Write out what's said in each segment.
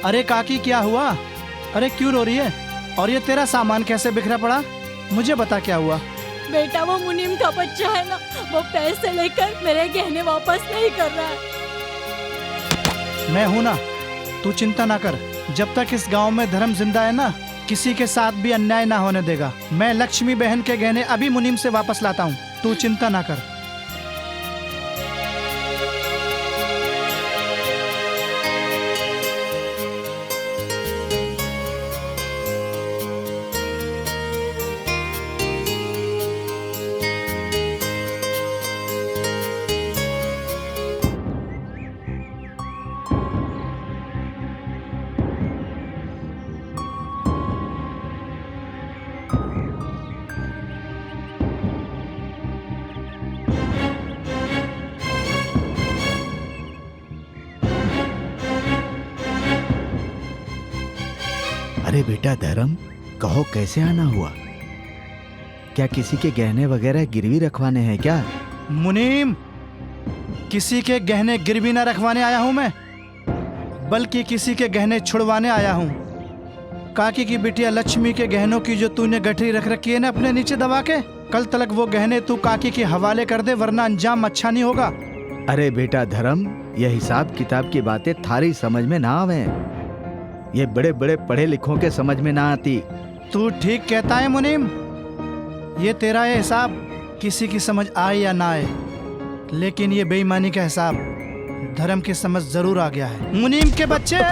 अरे काकी क्या हुआ? अरे क्यों रो रही है? और ये तेरा सामान कैसे बिखरा पड़ा? मुझे बता क्या हुआ? बेटा वो मुनीम का बच्चा है ना, वो पैसे लेकर मेरे गहने वापस नहीं कर रहा है। मैं हूं ना, तू चिंता ना कर। जब तक इस गांव में धर्म जिंदा है ना, किसी के साथ भी अन्याय ना होने देगा। मैं लक्ष्मी बहन के गहने अभी मुनीम से वापस लाता हूँ, तू चिंता ना कर। अरे बेटा धर्म, कहो कैसे आना हुआ? क्या किसी के गहने वगैरह गिरवी रखवाने हैं क्या? मुनीम, किसी के गहने गिरवी न रखवाने आया हूं मैं, बल्कि किसी के गहने छुड़वाने आया हूं। काकी की बिटिया लक्ष्मी के गहनों की जो तूने गठरी रख रखी है ना अपने नीचे दबा के, कल तलक वो गहने तू काकी के हवाले कर दे, वरना अंजाम अच्छा नहीं होगा। अरे बेटा धर्म, यह हिसाब किताब की बातें थारी समझ में ना आवे। ये बड़े बड़े पढ़े लिखों के समझ में ना आती। तू ठीक कहता है मुनीम, ये तेरा ये हिसाब किसी की समझ आए या ना आए, लेकिन ये बेईमानी का हिसाब धर्म की समझ जरूर आ गया है। मुनीम के बच्चे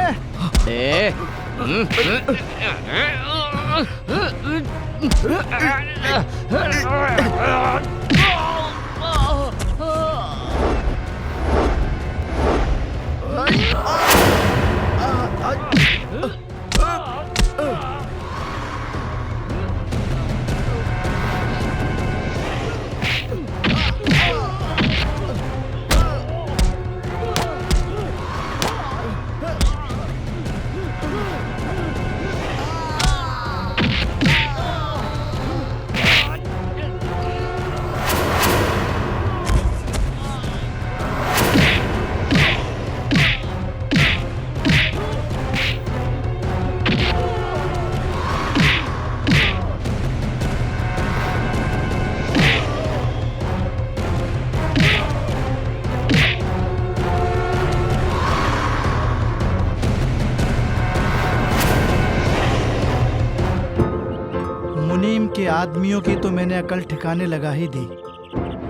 मुनीम के आदमियों की तो मैंने अकल ठिकाने लगा ही दी।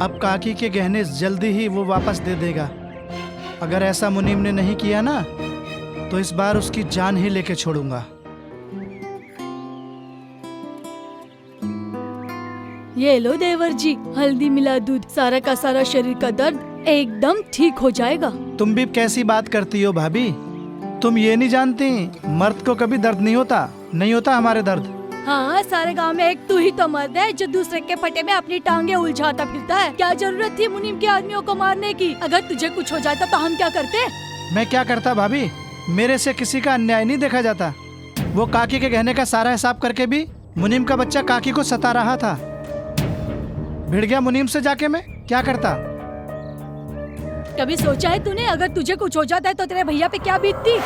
अब काकी के गहने जल्दी ही वो वापस दे देगा। अगर ऐसा मुनीम ने नहीं किया ना, तो इस बार उसकी जान ही लेके छोड़ूंगा। ये लो देवर जी, हल्दी मिला दूध, सारा का सारा शरीर का दर्द एकदम ठीक हो जाएगा। तुम भी कैसी बात करती हो भाभी? तुम ये नहीं जानती, मर्द को कभी दर्द नहीं होता, नहीं होता हमारे दर्द। हाँ, सारे गांव में एक तू ही तो मर्द है जो दूसरे के फटे में अपनी टांगे उलझाता फिरता है। क्या जरूरत थी मुनीम के आदमियों को मारने की? अगर तुझे कुछ हो जाता तो हम क्या करते? मैं क्या करता भाभी? मेरे से किसी का अन्याय नहीं देखा जाता। वो काकी के गहने का सारा हिसाब करके भी मुनीम का बच्चा काकी को सता रहा था। भिड़ गया मुनीम से जाके मैं क्या करता? कभी सोचा है तूने, अगर तुझे कुछ हो जाता है तो तेरे भैया पे क्या बीतती?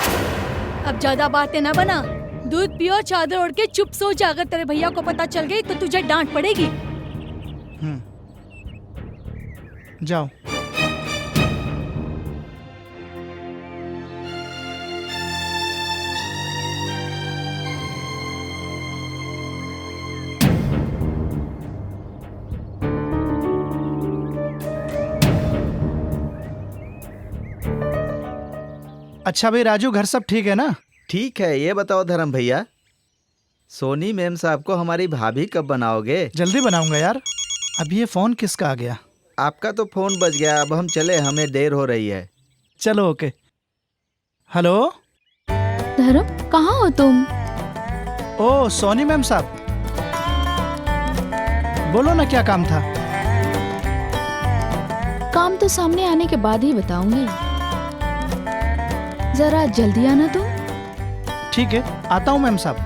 अब ज्यादा बातें ना बना, दूध पियो, चादर ओढ़ के चुप सो जा। अगर तेरे भैया को पता चल गई तो तुझे डांट पड़ेगी। जाओ। अच्छा भाई राजू, घर सब ठीक है ना? ठीक है, ये बताओ धर्म भैया, सोनी मैम साहब को हमारी भाभी कब बनाओगे? जल्दी बनाऊंगा यार। अब ये फोन किसका आ गया? आपका तो फोन बज गया, अब हम चले, हमें देर हो रही है। चलो ओके। हेलो। धर्म, कहाँ हो तुम? ओ सोनी मैम साहब, बोलो ना क्या काम था? काम तो सामने आने के बाद ही बताऊंगी, जरा जल्दी आना तुम। ठीक है, आता हूँ मैम साहब।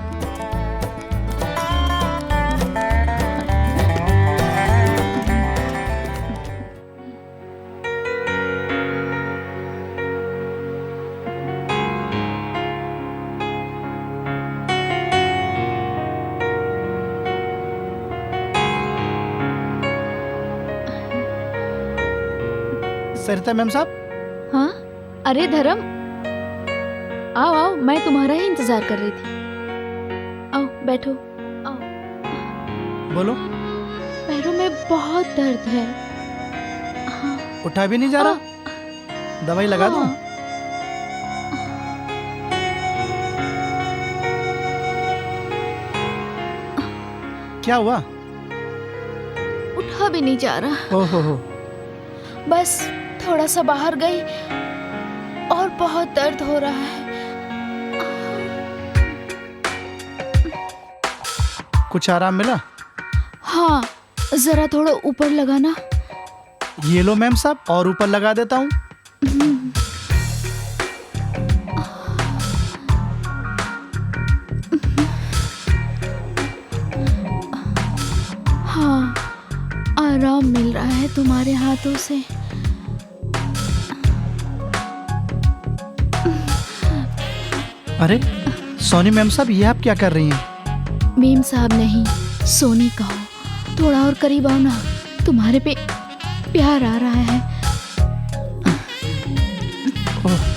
सरिता मैम साहब। हाँ, अरे धर्म, आओ आओ, मैं तुम्हारा ही इंतजार कर रही थी। आओ बैठो। आओ। बोलो। पैरों में बहुत दर्द है। हाँ। उठा भी नहीं जा रहा? दवाई लगा दूं? क्या हुआ? उठा भी नहीं जा रहा। ओहो हो। बस थोड़ा सा बाहर गई और बहुत दर्द हो रहा है। कुछ आराम मिला? हाँ, जरा थोड़ा ऊपर लगाना। ये लो मैम साहब, और ऊपर लगा देता हूँ। हाँ, आराम मिल रहा है तुम्हारे हाथों से। अरे सोनी मैम साहब, ये आप क्या कर रही हैं? मेम साहब नहीं, सोनी कहो। थोड़ा और करीब आओ ना, तुम्हारे पे प्यार आ रहा है। ओह।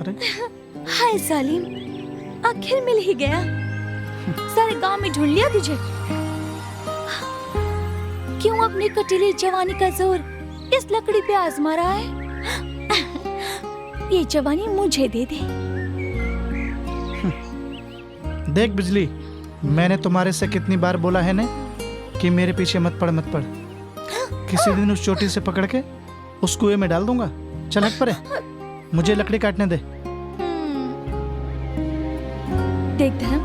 अरे हाय सालिम, आखिर मिल ही गया। सारे गांव में ढूंढ लिया तुझे। क्यों अपनी कटीली जवानी का जोर इस लकड़ी पे आजमा रहा है? ये जवानी मुझे दे दे। देख बिजली, मैंने तुम्हारे से कितनी बार बोला है ने कि मेरे पीछे मत पड़ मत पड़। किसी दिन उस चोटी से पकड़ के उस कुएं में डाल दूंगा। चल हट परे, मुझे लकड़ी काटने दे। देख धर्म,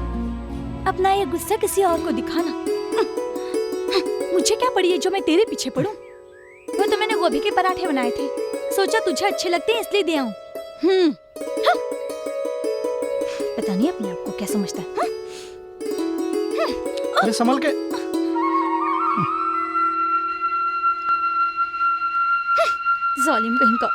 अपना ये गुस्सा किसी और को दिखाना। मुझे क्या पड़ी है जो मैं तेरे पीछे पड़ूं? वो तो मैंने गोभी के पराठे बनाए थे, सोचा तुझे अच्छे लगते हैं इसलिए दे आऊं। पता नहीं अपने आप को क्या समझता है। अरे संभल के। जालिम कहीं का।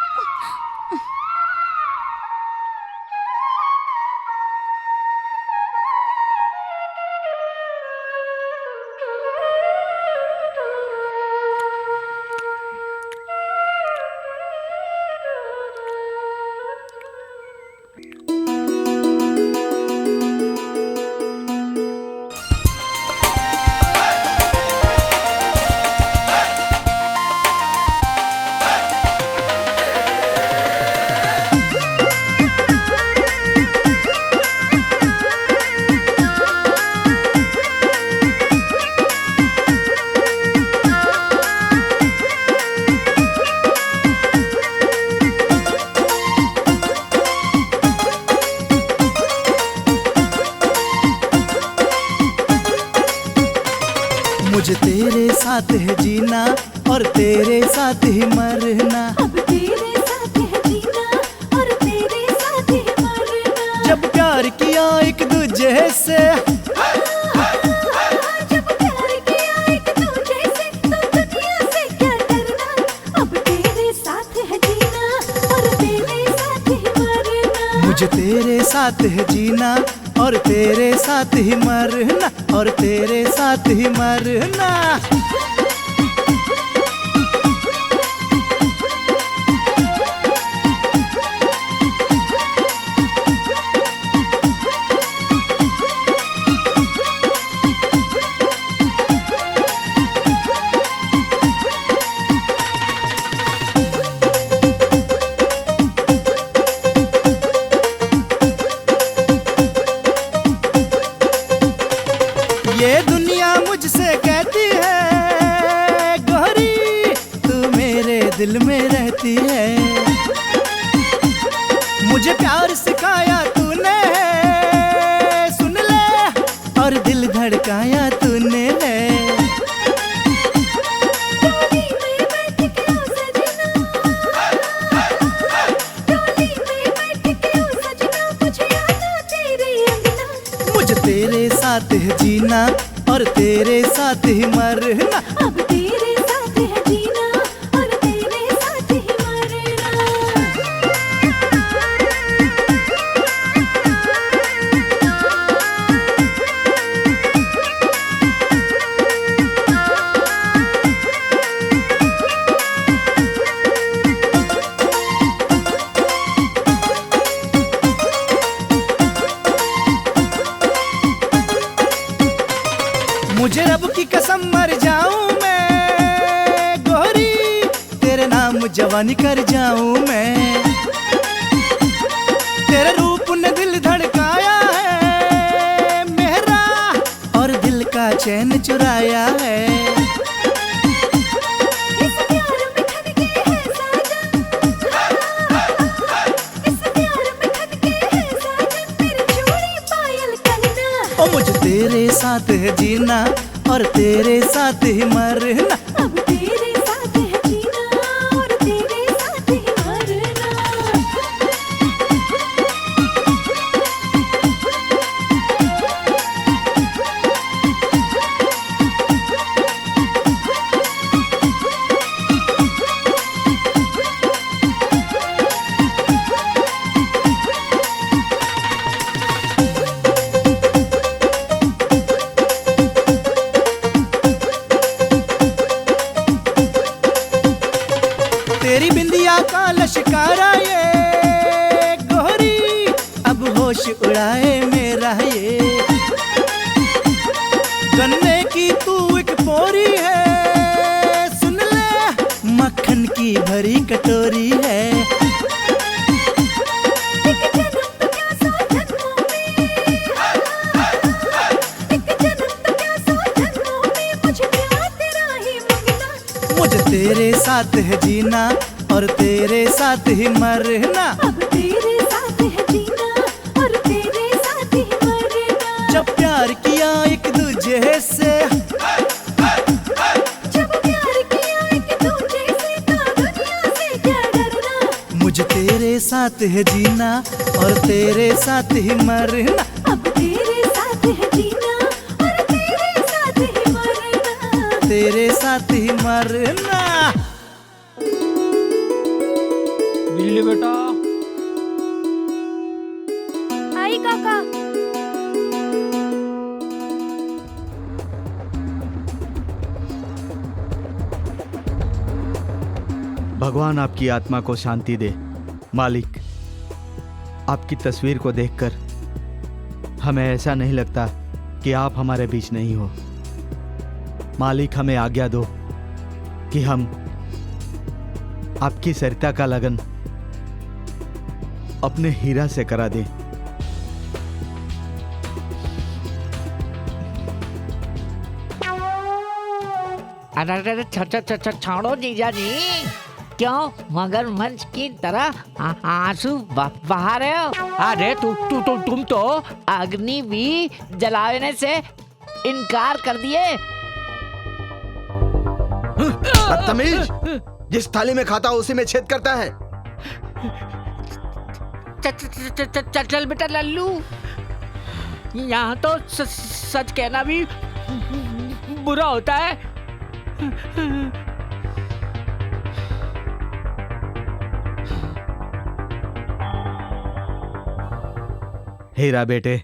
मुझे तेरे साथ है जीना और तेरे साथ ही मरना। अब तेरे साथ है जीना और तेरे साथ ही मरना। जब प्यार किया एक दूजे से, जब प्यार किया एक दूजे से, तो दुनिया से क्या डरना। अब तेरे साथ है जीना और तेरे साथ ही मरना। मुझे तेरे साथ है जीना और तेरे साथ ही मरना, और तेरे साथ ही मरना। ये दुनिया मुझसे कहती है दिल में रहती है। मुझे प्यार सिखाया तूने है, सुन ले, और दिल धड़काया तूने है। मुझे तेरे साथ है जीना और तेरे साथ ही मरना। अब तेरे साथ है जीना और तेरे साथ ही मरना। मुझे रब की कसम मर जाऊं मैं गोरी, तेरे नाम जवानी कर जाऊं मैं। तेरे रूप ने दिल धड़काया है मेरा, और दिल का चैन चुराया है। इस प्यार में ठनके है साजन, इस प्यार में ठनके है साजन, मेरी चूड़ी पायल कंगना। ओ मुझे तेरे साथ है जीना और तेरे साथ ही मरना। अब तेरे साथ है जीना और तेरे साथ ही मरना। तेरी बिंदिया का लश्कारा ये गोरी, अब होश उड़ाए मेरा ये। गन्ने की तू एक पोरी है, सुन ले, मक्खन की भरी कटोरी है। एक जन्म तो क्या 100 जन्मों में, एक जन्म तो क्या 100 जन्मों में, मुझे प्यार तेरा ही मंगना। मुझे तेरे साथ है जीना और तेरे साथ ही मरना। अब तेरे साथ है जीना और तेरे साथ ही मरना। जब प्यार किया एक दूजे से, जब प्यार किया एक दूजे से, तो दुनिया से क्या डरना। मुझे तेरे साथ है जीना और तेरे साथ ही मरना। अब तेरे साथ है जीना और तेरे साथ ही मरना। तेरे साथ ही मरना। बिजली बेटा, आई काका। भगवान आपकी आत्मा को शांति दे। मालिक, आपकी तस्वीर को देखकर हमें ऐसा नहीं लगता कि आप हमारे बीच नहीं हो। मालिक, हमें आज्ञा दो कि हम आपकी सरिता का लगन अपने हीरा से करा दें। अरे छोड़ो जीजा जी, क्यों मगरमच्छ की तरह आंसू बहा रहे हो? अरे तुम तो अग्नि भी जलाने से इनकार कर दिए। बदतमीज, जिस थाली में खाता उसी में छेद करता है। चल बेटा लल्लू, यहाँ तो सच कहना भी बुरा होता है। हीरा बेटे,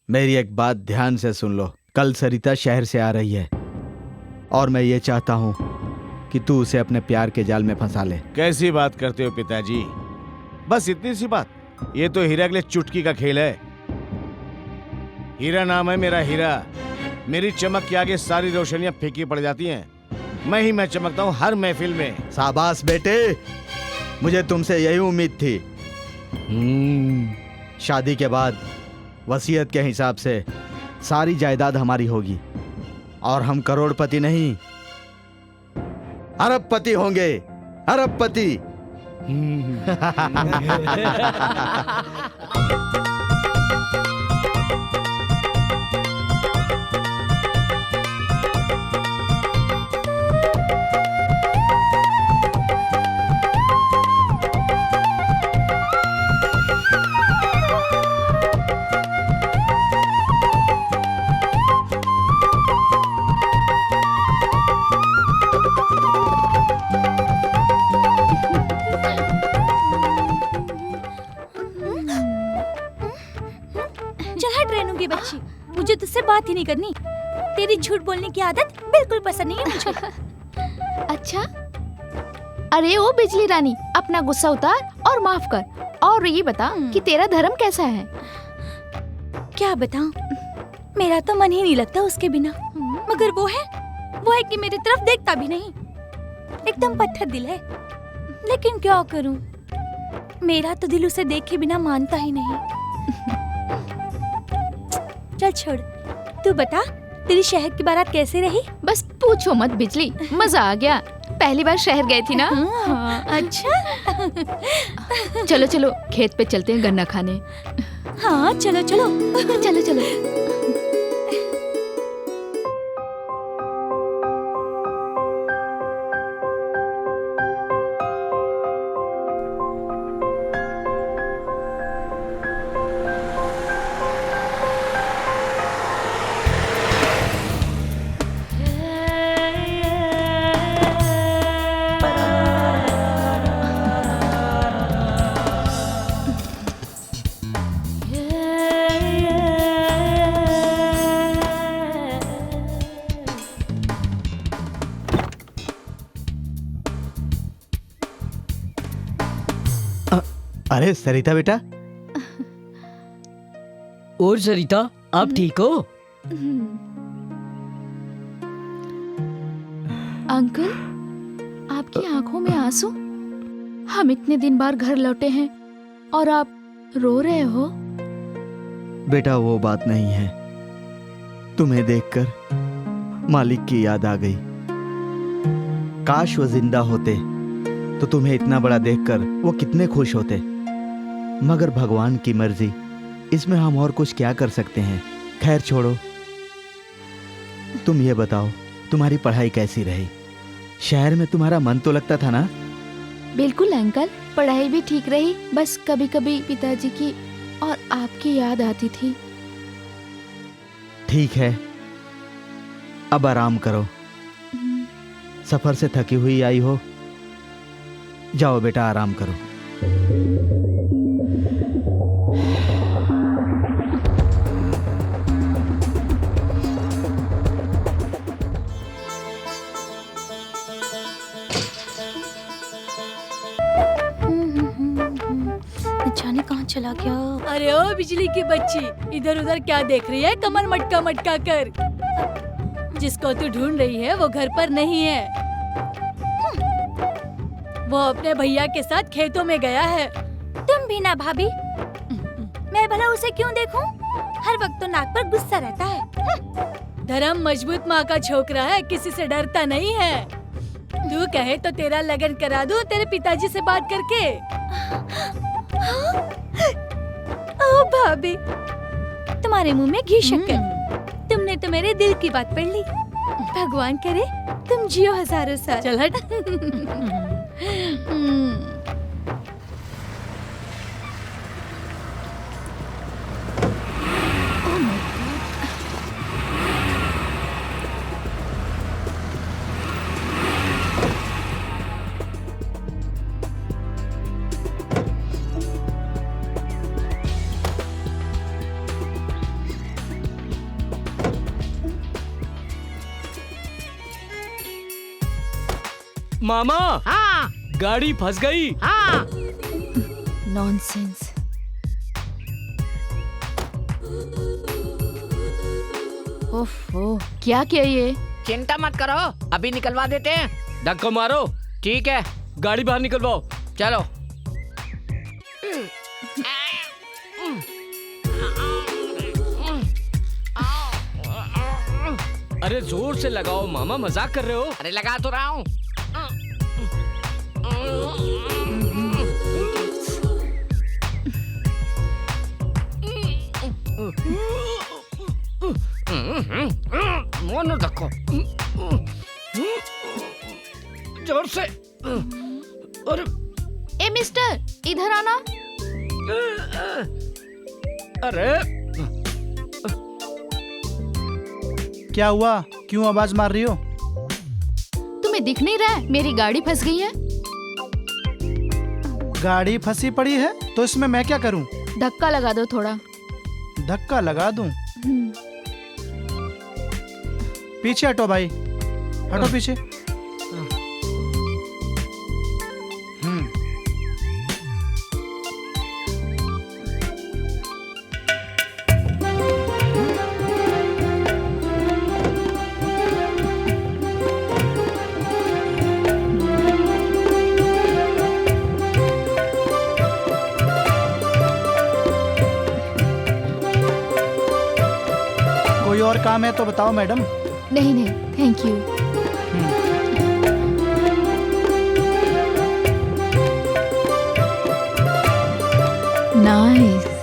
मेरी एक बात ध्यान से सुन लो। कल सरिता शहर से आ रही है और मैं ये चाहता हूँ कि तू उसे अपने प्यार के जाल में फंसा ले। कैसी बात करते हो पिताजी? बस इतनी सी बात? ये तो हीरा के लिए चुटकी का खेल है। हीरा नाम है मेरा, हीरा। मेरी चमक के आगे सारी रोशनियां फीकी पड़ जाती हैं। मैं चमकता हूँ हर महफिल में। शाबाश बेटे, मुझे तुमसे यही उम्मीद थी। शादी के बाद वसीयत के हिसाब से सारी जायदाद हमारी होगी और हम करोड़पति नहीं, अरबपति होंगे, अरबपति। चल हट रेनू की बच्ची, मुझे तुझसे बात ही नहीं करनी। तेरी झूठ बोलने की आदत बिल्कुल पसंद नहीं है मुझे। अच्छा, अरे ओ बिजली रानी, अपना गुस्सा उतार और माफ कर। और ये बता कि तेरा धर्म कैसा है? क्या बताऊं, मेरा तो मन ही नहीं लगता उसके बिना। मगर वो है कि मेरी तरफ देखता भी नहीं, एकदम पत्थर दिल है। लेकिन क्या करूं, मेरा तो दिल उसे देखे बिना मानता ही नहीं। चल छोड़, तू बता तेरी शहर की बारात कैसे रही? बस पूछो मत बिजली, मजा आ गया। पहली बार शहर गए थी ना। हाँ, अच्छा। चलो चलो खेत पे चलते हैं गन्ना खाने। हाँ चलो चलो चलो चलो। अरे सरिता बेटा, और सरिता आप ठीक हो? अंकल, आपकी आंखों में आंसू? हम इतने दिन बाद घर लौटे हैं और आप रो रहे हो? बेटा वो बात नहीं है। तुम्हें देखकर मालिक की याद आ गई। काश वो जिंदा होते तो तुम्हें इतना बड़ा देखकर वो कितने खुश होते। मगर भगवान की मर्जी, इसमें हम और कुछ क्या कर सकते हैं। खैर छोड़ो, तुम ये बताओ तुम्हारी पढ़ाई कैसी रही? शहर में तुम्हारा मन तो लगता था ना? बिल्कुल अंकल, पढ़ाई भी ठीक रही। बस कभी कभी पिताजी की और आपकी याद आती थी। ठीक है, अब आराम करो। सफर से थकी हुई आई हो। जाओ बेटा, आराम करो। जाने कहाँ चला गया। अरे ओ बिजली की बच्ची, इधर उधर क्या देख रही है कमर मटका मटका कर? जिसको तू ढूंढ रही है वो घर पर नहीं है। वो अपने भैया के साथ खेतों में गया है। तुम भी ना भाभी, मैं भला उसे क्यों देखूं? हर वक्त तो नाक पर गुस्सा रहता है। धर्म मजबूत माँ का छोकरा है, किसी से डरता नहीं है। तू कहे तो तेरा लगन करा दूं तेरे पिताजी से बात करके। ओ भाभी, तुम्हारे मुंह में घी शक्कर। तुमने तो मेरे दिल की बात पढ़ ली। भगवान करे तुम जियो हजारों साल। चल हट। मामा, हाँ गाड़ी फंस गई। हाँ। नॉनसेंस। ओफो, क्या किया ये? चिंता मत करो, अभी निकलवा देते हैं। धक्का मारो। ठीक है, गाड़ी बाहर निकलवाओ। चलो। अरे जोर से लगाओ मामा, मजाक कर रहे हो? अरे लगा तो रहा हूँ। मन रखो जोर से। अरे ए मिस्टर, इधर आना। अरे क्या हुआ? क्यों आवाज मार रही हो? तुम्हें दिख नहीं रहा है मेरी गाड़ी फंस गई है? गाड़ी फंसी पड़ी है तो इसमें मैं क्या करूं? धक्का लगा दो थोड़ा। धक्का लगा दूं? हम्म, पीछे हटो भाई, हटो पीछे। कोई और काम है तो बताओ मैडम। नहीं नहीं, thank you. Nice.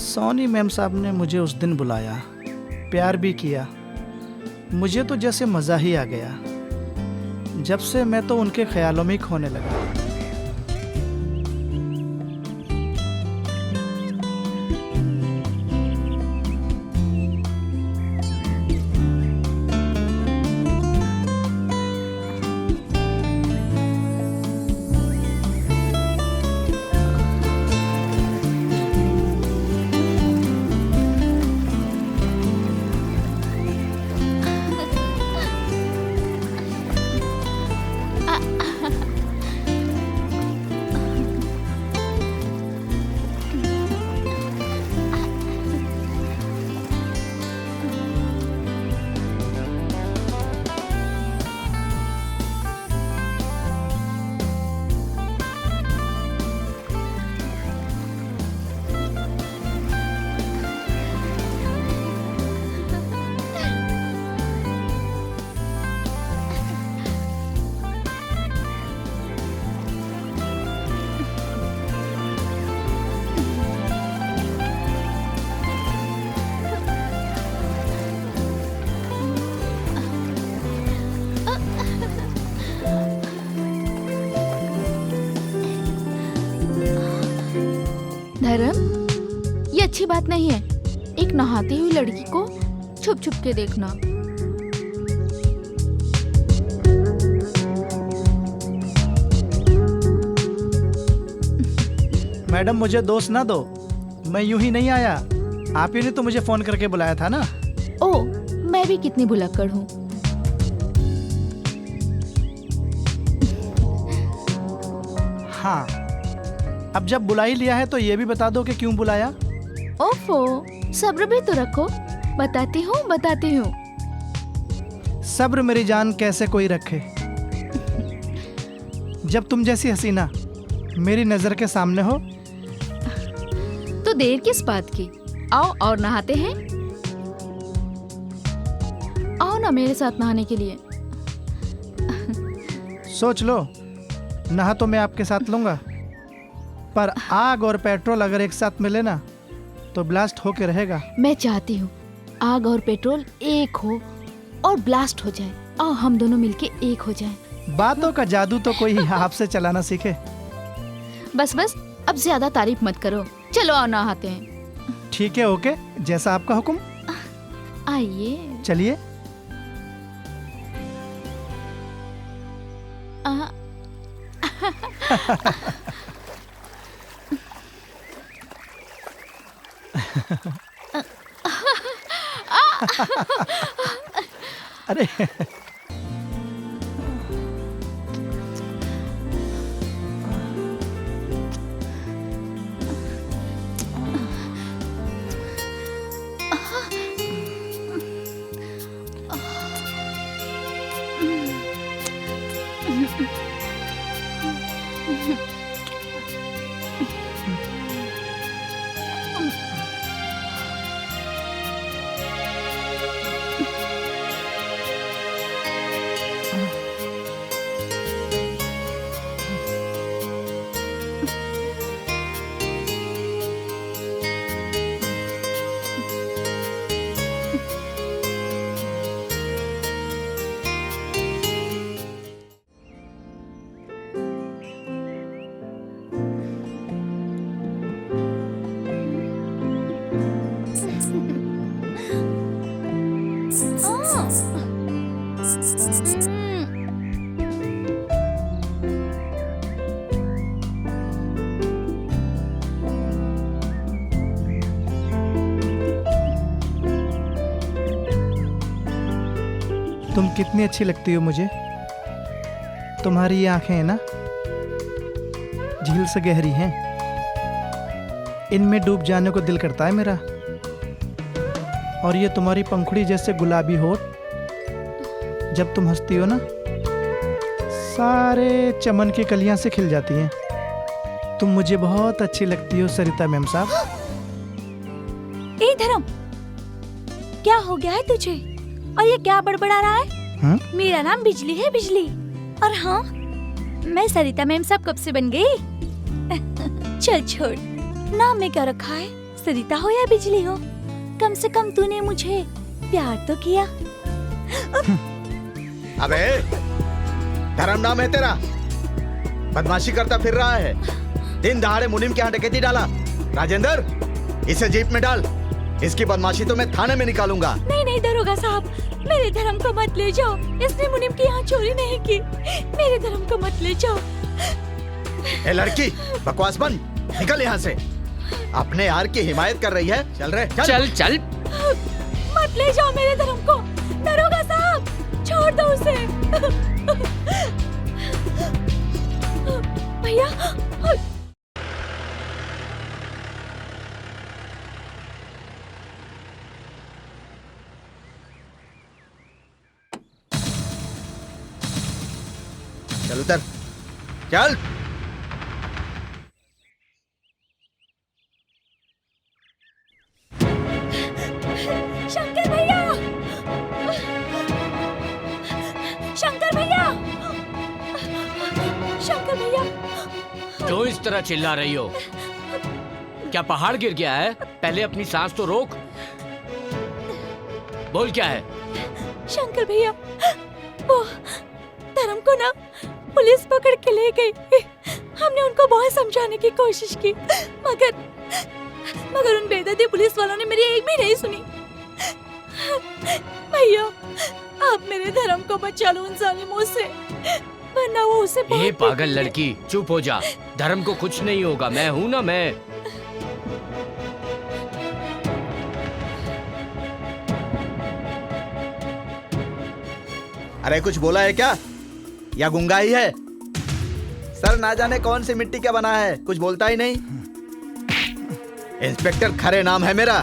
Soni ma'am साहब ने मुझे उस दिन बुलाया, प्यार भी किया। मुझे तो जैसे मज़ा ही आ गया। जब से मैं तो उनके ख्यालों में ही खोने लगा। धर्म, ये अच्छी बात नहीं है एक नहाती हुई लड़की को छुप छुप के देखना। मैडम मुझे दोष ना दो, मैं यूं ही नहीं आया। आप ही ने तो मुझे फोन करके बुलाया था ना। ओ, मैं भी कितनी भुलक्कड़ हूँ। हाँ, अब जब बुला ही लिया है तो ये भी बता दो कि क्यों बुलाया। ओफो, सब्र भी तो रखो, बताती हूँ। सब्र मेरी जान कैसे कोई रखे। जब तुम जैसी हसीना मेरी नजर के सामने हो। तो देर किस बात की, आओ और नहाते हैं। आओ ना मेरे साथ नहाने के लिए। सोच लो, नहा तो मैं आपके साथ लूंगा, पर आग और पेट्रोल अगर एक साथ मिले ना तो ब्लास्ट होके रहेगा। मैं चाहती हूँ आग और पेट्रोल एक हो और ब्लास्ट हो जाए और हम दोनों मिलके एक हो जाएं। बातों का जादू तो कोई आपसे चलाना सीखे। बस अब ज्यादा तारीफ मत करो, चलो आओ नहाते हैं। ठीक है, ओके, जैसा आपका हुक्म। आइए। चलिए। अरे तुम कितनी अच्छी लगती हो मुझे। तुम्हारी ये आंखें हैं ना, झील से गहरी हैं, इनमें डूब जाने को दिल करता है मेरा। और ये तुम्हारी पंखुड़ी जैसे गुलाबी होठ, जब तुम हंसती हो ना, सारे चमन की कलियां से खिल जाती हैं। तुम मुझे बहुत अच्छी लगती हो सरिता मैम साहब। ए धर्म, क्या हो गया है तुझे? और ये क्या बड़बड़ा रहा है? मेरा नाम बिजली है, बिजली। और हाँ, मैं सरिता मैम साहब कब से बन गई? चल छोड़, नाम में क्या रखा है, सरिता हो या बिजली हो, कम से कम तूने मुझे प्यार तो किया। अबे धर्म नाम है तेरा, बदमाशी करता फिर रहा है। दिन दहाड़े मुनीम के यहाँ डकैती डाला। राजेंद्र, इसे जीप में डाल, इसकी बदमाशी तो मैं थाने में निकालूंगा। नहीं नहीं दरोगा साहब, मेरे धर्म को मत ले जाओ, इसने मुनीम के यहाँ चोरी नहीं की। मेरे धर्म को मत ले जाओ। ए लड़की, बकवास बंद, निकल यहाँ से। अपने यार की हिमायत कर रही है। चल रे, चल चल। मत ले जाओ मेरे धर्म को, दरोगा साहब, छोड़ दो उसे। भैया, चल उतर, चल। शंकर भैया, शंकर भैया, शंकर भैया। क्यों इस तरह चिल्ला रही हो? क्या पहाड़ गिर गया है? पहले अपनी सांस तो रोक। बोल क्या है? शंकर भैया, वो धर्म को ना पुलिस पकड़ के ले गई। हमने उनको बहुत समझाने की कोशिश की, मगर उन बेदर्दी पुलिस वालों ने मेरी एक भी नहीं सुनी। भैया, आप मेरे धर्म को बचा लो उन जालिमों से, वरना वो उसे ये पागल लड़की, चुप हो जा। धर्म को कुछ नहीं होगा, मैं हूँ ना, मैं। अरे कुछ बोला है क्या, या गुंगा ही है? सर ना जाने कौन सी मिट्टी का बना है, कुछ बोलता ही नहीं। इंस्पेक्टर खरे नाम है मेरा,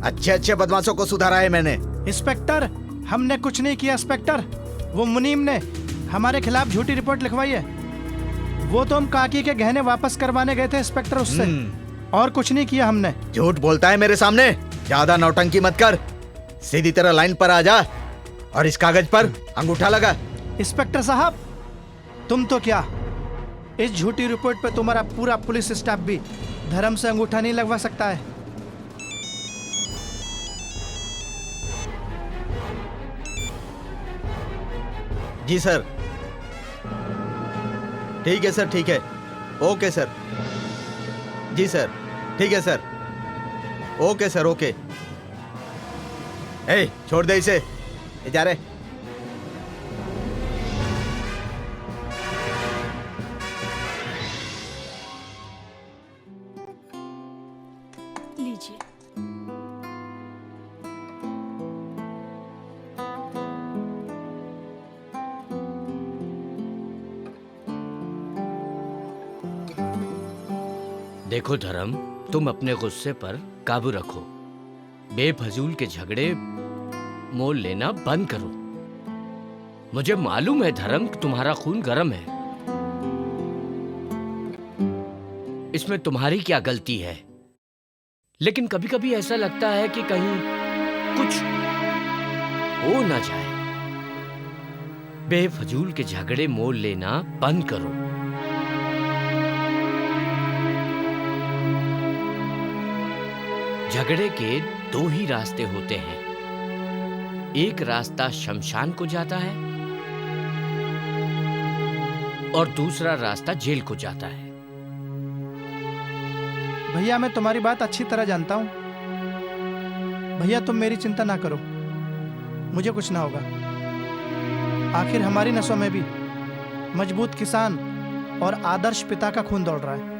अच्छे अच्छे बदमाशों को सुधारा है मैंने। इंस्पेक्टर, हमने कुछ नहीं किया इंस्पेक्टर। वो मुनीम ने हमारे खिलाफ झूठी रिपोर्ट लिखवाई है। वो तो हम काकी के गहने वापस करवाने गए थे इंस्पेक्टर, उससे और कुछ नहीं किया हमने। झूठ बोलता है मेरे सामने, ज्यादा नौटंकी मत कर, सीधी तरह लाइन पर आ जा और इस कागज पर अंगूठा लगा। इंस्पेक्टर साहब, तुम तो क्या, इस झूठी रिपोर्ट पे तुम्हारा पूरा पुलिस स्टाफ भी धर्म से अंगूठा नहीं लगवा सकता है। जी सर। ठीक है सर, ठीक है, ओके सर। जी सर, ठीक है सर, ओके सर, ओके। ए, छोड़ दे इसे, ये जा रहे। लीजिए। देखो धर्म, तुम अपने गुस्से पर काबू रखो। बेफजूल के झगड़े मोल लेना बंद करो। मुझे मालूम है धर्म, तुम्हारा खून गर्म है। इसमें तुम्हारी क्या गलती है? लेकिन कभी कभी ऐसा लगता है कि कहीं कुछ हो ना जाए। बेफजूल के झगड़े मोल लेना बंद करो। झगड़े के दो ही रास्ते होते हैं, एक रास्ता शमशान को जाता है और दूसरा रास्ता जेल को जाता है। भैया, मैं तुम्हारी बात अच्छी तरह जानता हूँ। भैया, तुम मेरी चिंता ना करो, मुझे कुछ ना होगा। आखिर हमारी नसों में भी मजबूत किसान और आदर्श पिता का खून दौड़ रहा है।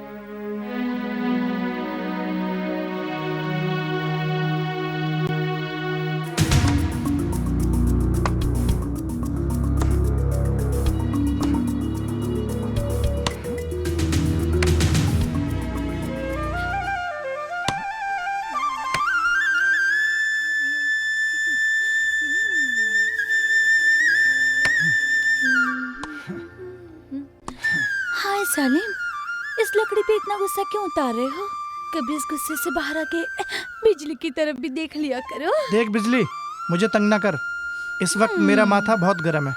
सलीम, इस लकड़ी पे इतना गुस्सा क्यों उतार रहे हो? कभी इस गुस्से से बाहर आके बिजली की तरफ भी देख लिया करो। देख बिजली, मुझे तंग ना कर। इस वक्त मेरा माथा बहुत गर्म है।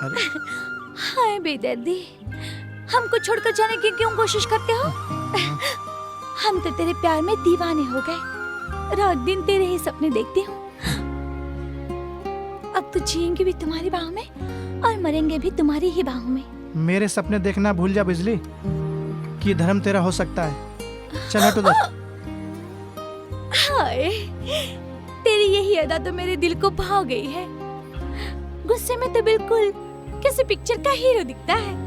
अरे हाय बेदर्दी, हमको छोड़कर जाने की क्यों कोशिश करते हो? हम तो तेरे प्यार में दीवाने हो गए। रात दिन तेरे ही सपने देखती हूँ। अब तो जिएंगे भी तुम्हारी बाहों में और मरेंगे भी तुम्हारी ही बाहों में। मेरे सपने देखना भूल जा बिजली, कि धर्म तेरा हो सकता है। चल हट उधर। हाय, तेरी यही अदा तो मेरे दिल को भाव गई है। गुस्से में तो बिल्कुल किसी पिक्चर का हीरो दिखता है।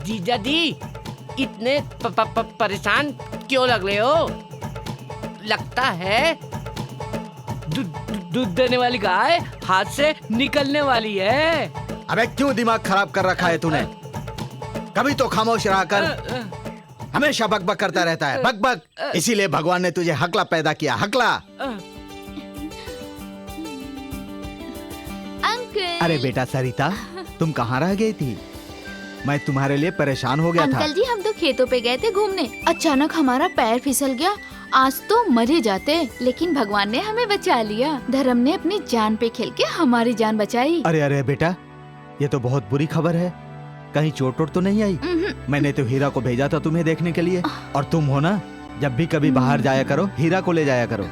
जीजा जी, इतने परेशान क्यों लग रहे हो? लगता है दूध देने वाली गाय हाथ से निकलने वाली है। अबे क्यों दिमाग खराब कर रखा है तूने? कभी तो खामोश रहा कर, हमेशा बकबक करता रहता है, बकबक। इसीलिए भगवान ने तुझे हकला पैदा किया, हकला। अंकल। अरे बेटा सरिता, तुम कहाँ रह गई थी? मैं तुम्हारे लिए परेशान हो गया था। अंकल जी, हम तो खेतों पे गए थे घूमने, अचानक हमारा पैर फिसल गया। आज तो मर ही जाते, लेकिन भगवान ने हमें बचा लिया। धर्म ने अपनी जान पे खेल के हमारी जान बचाई। अरे अरे बेटा, ये तो बहुत बुरी खबर है। कहीं चोट वोट तो नहीं आई? मैंने तो हीरा को भेजा था तुम्हें देखने के लिए, और तुम हो ना, जब भी कभी बाहर जाया करो हीरा को ले जाया करो।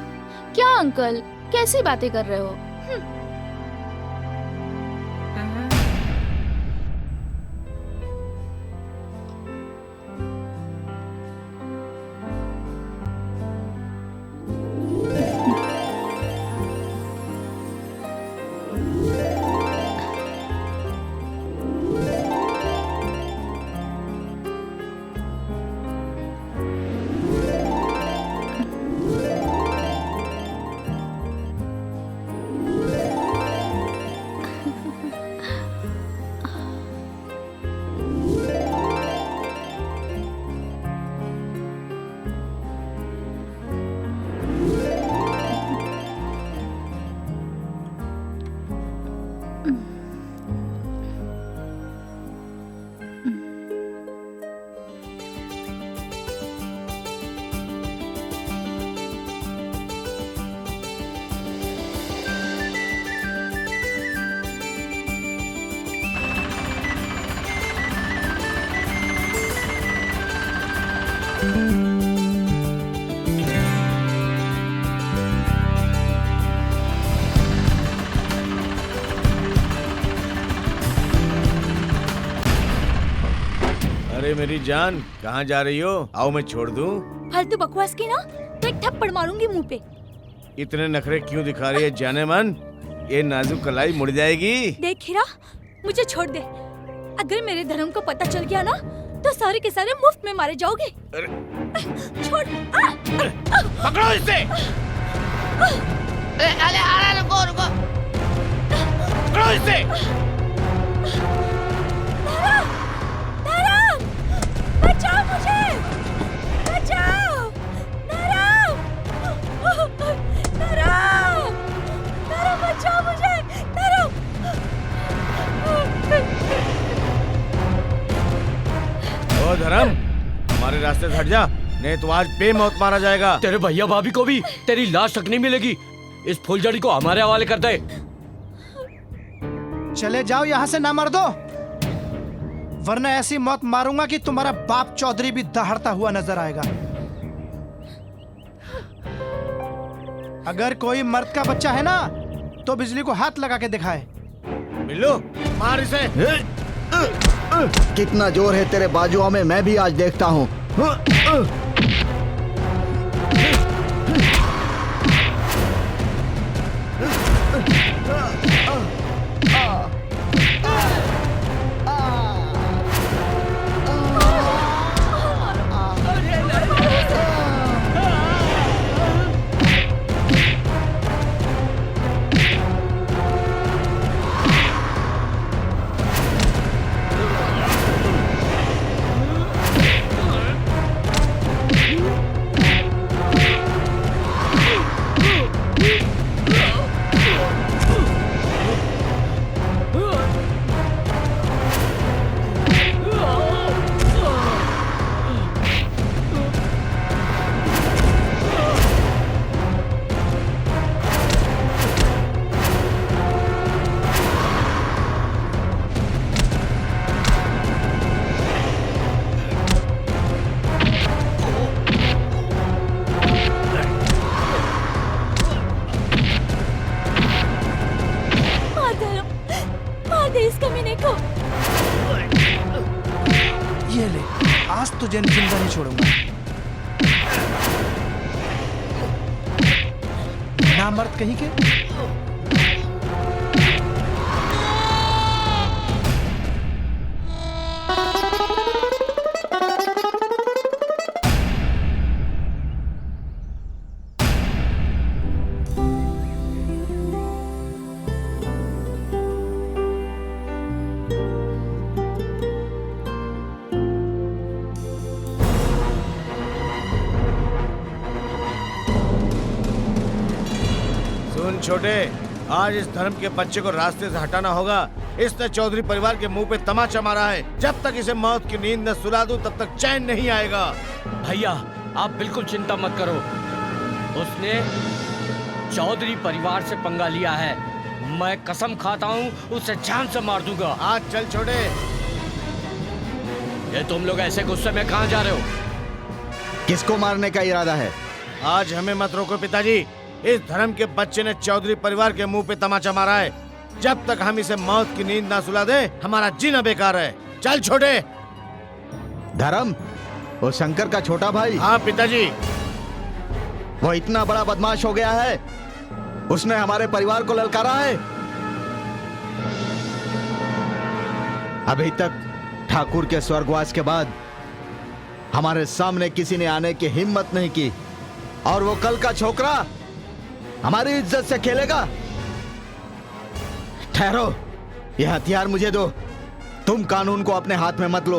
क्या अंकल, कैसी बातें कर रहे हो? अरे मेरी जान, कहाँ जा रही हो? आओ मैं छोड़ दूं। फालतू बकवास की ना तो एक थप्पड़ मारूंगी मुंह पे। इतने नखरे क्यों दिखा रही है जाने मन? ये नाजुक कलाई मुड़ जाएगी। देख हीरा, मुझे छोड़ दे। अगर मेरे धर्म को पता चल गया ना तो सारे के सारे मुफ्त में मारे जाओगे। छोड़। पकड़ो इसे। अरे रुको रुको। पकड़ो इसे। धर्म, बचाओ मुझे, बचाओ। धर्म, धर्म, धर्म बचाओ मुझे, धर्म। ओ धर्म, हमारे रास्ते से हट जा, नहीं तो आज बेमौत मारा जाएगा। तेरे भैया भाभी को भी तेरी लाश तक नहीं मिलेगी। इस फुलझड़ी को हमारे हवाले कर दे। चले जाओ यहाँ से, ना मर दो, वरना ऐसी मौत मारूंगा कि तुम्हारा बाप चौधरी भी दहाड़ता हुआ नजर आएगा। अगर कोई मर्द का बच्चा है ना तो बिजली को हाथ लगा के दिखाए। बिल्लू, मार इसे। कितना जोर है तेरे बाजुओं में, मैं भी आज देखता हूँ। ये ले, आज तुझे जिंदा नहीं छोड़ूंगा। नामर्द कहीं के। छोटे, आज इस धर्म के बच्चे को रास्ते से हटाना होगा। इसने चौधरी परिवार के मुंह पे तमाचा मारा है। जब तक इसे मौत की नींद न सुला दूं तब तक चैन नहीं आएगा। भैया, आप बिल्कुल चिंता मत करो। उसने चौधरी परिवार से पंगा लिया है। मैं कसम खाता हूँ उसे जान से मार दूंगा। आज चल छोटे। ये तुम लोग ऐसे गुस्से में कहाँ जा रहे हो? किसको मारने का इरादा है? आज हमें मत रोको पिताजी। इस धर्म के बच्चे ने चौधरी परिवार के मुंह पे तमाचा मारा है। जब तक हम इसे मौत की नींद ना सुला दे, हमारा जीना बेकार है। चल छोटे। धर्म, वो शंकर का छोटा भाई? हाँ पिताजी। वो इतना बड़ा बदमाश हो गया है, उसने हमारे परिवार को ललकारा है। अभी तक ठाकुर के स्वर्गवास के बाद हमारे सामने किसी ने आने की हिम्मत नहीं की, और वो कल का छोकरा हमारी इज्जत से खेलेगा। ठहरो, यह हथियार मुझे दो। तुम कानून को अपने हाथ में मत लो,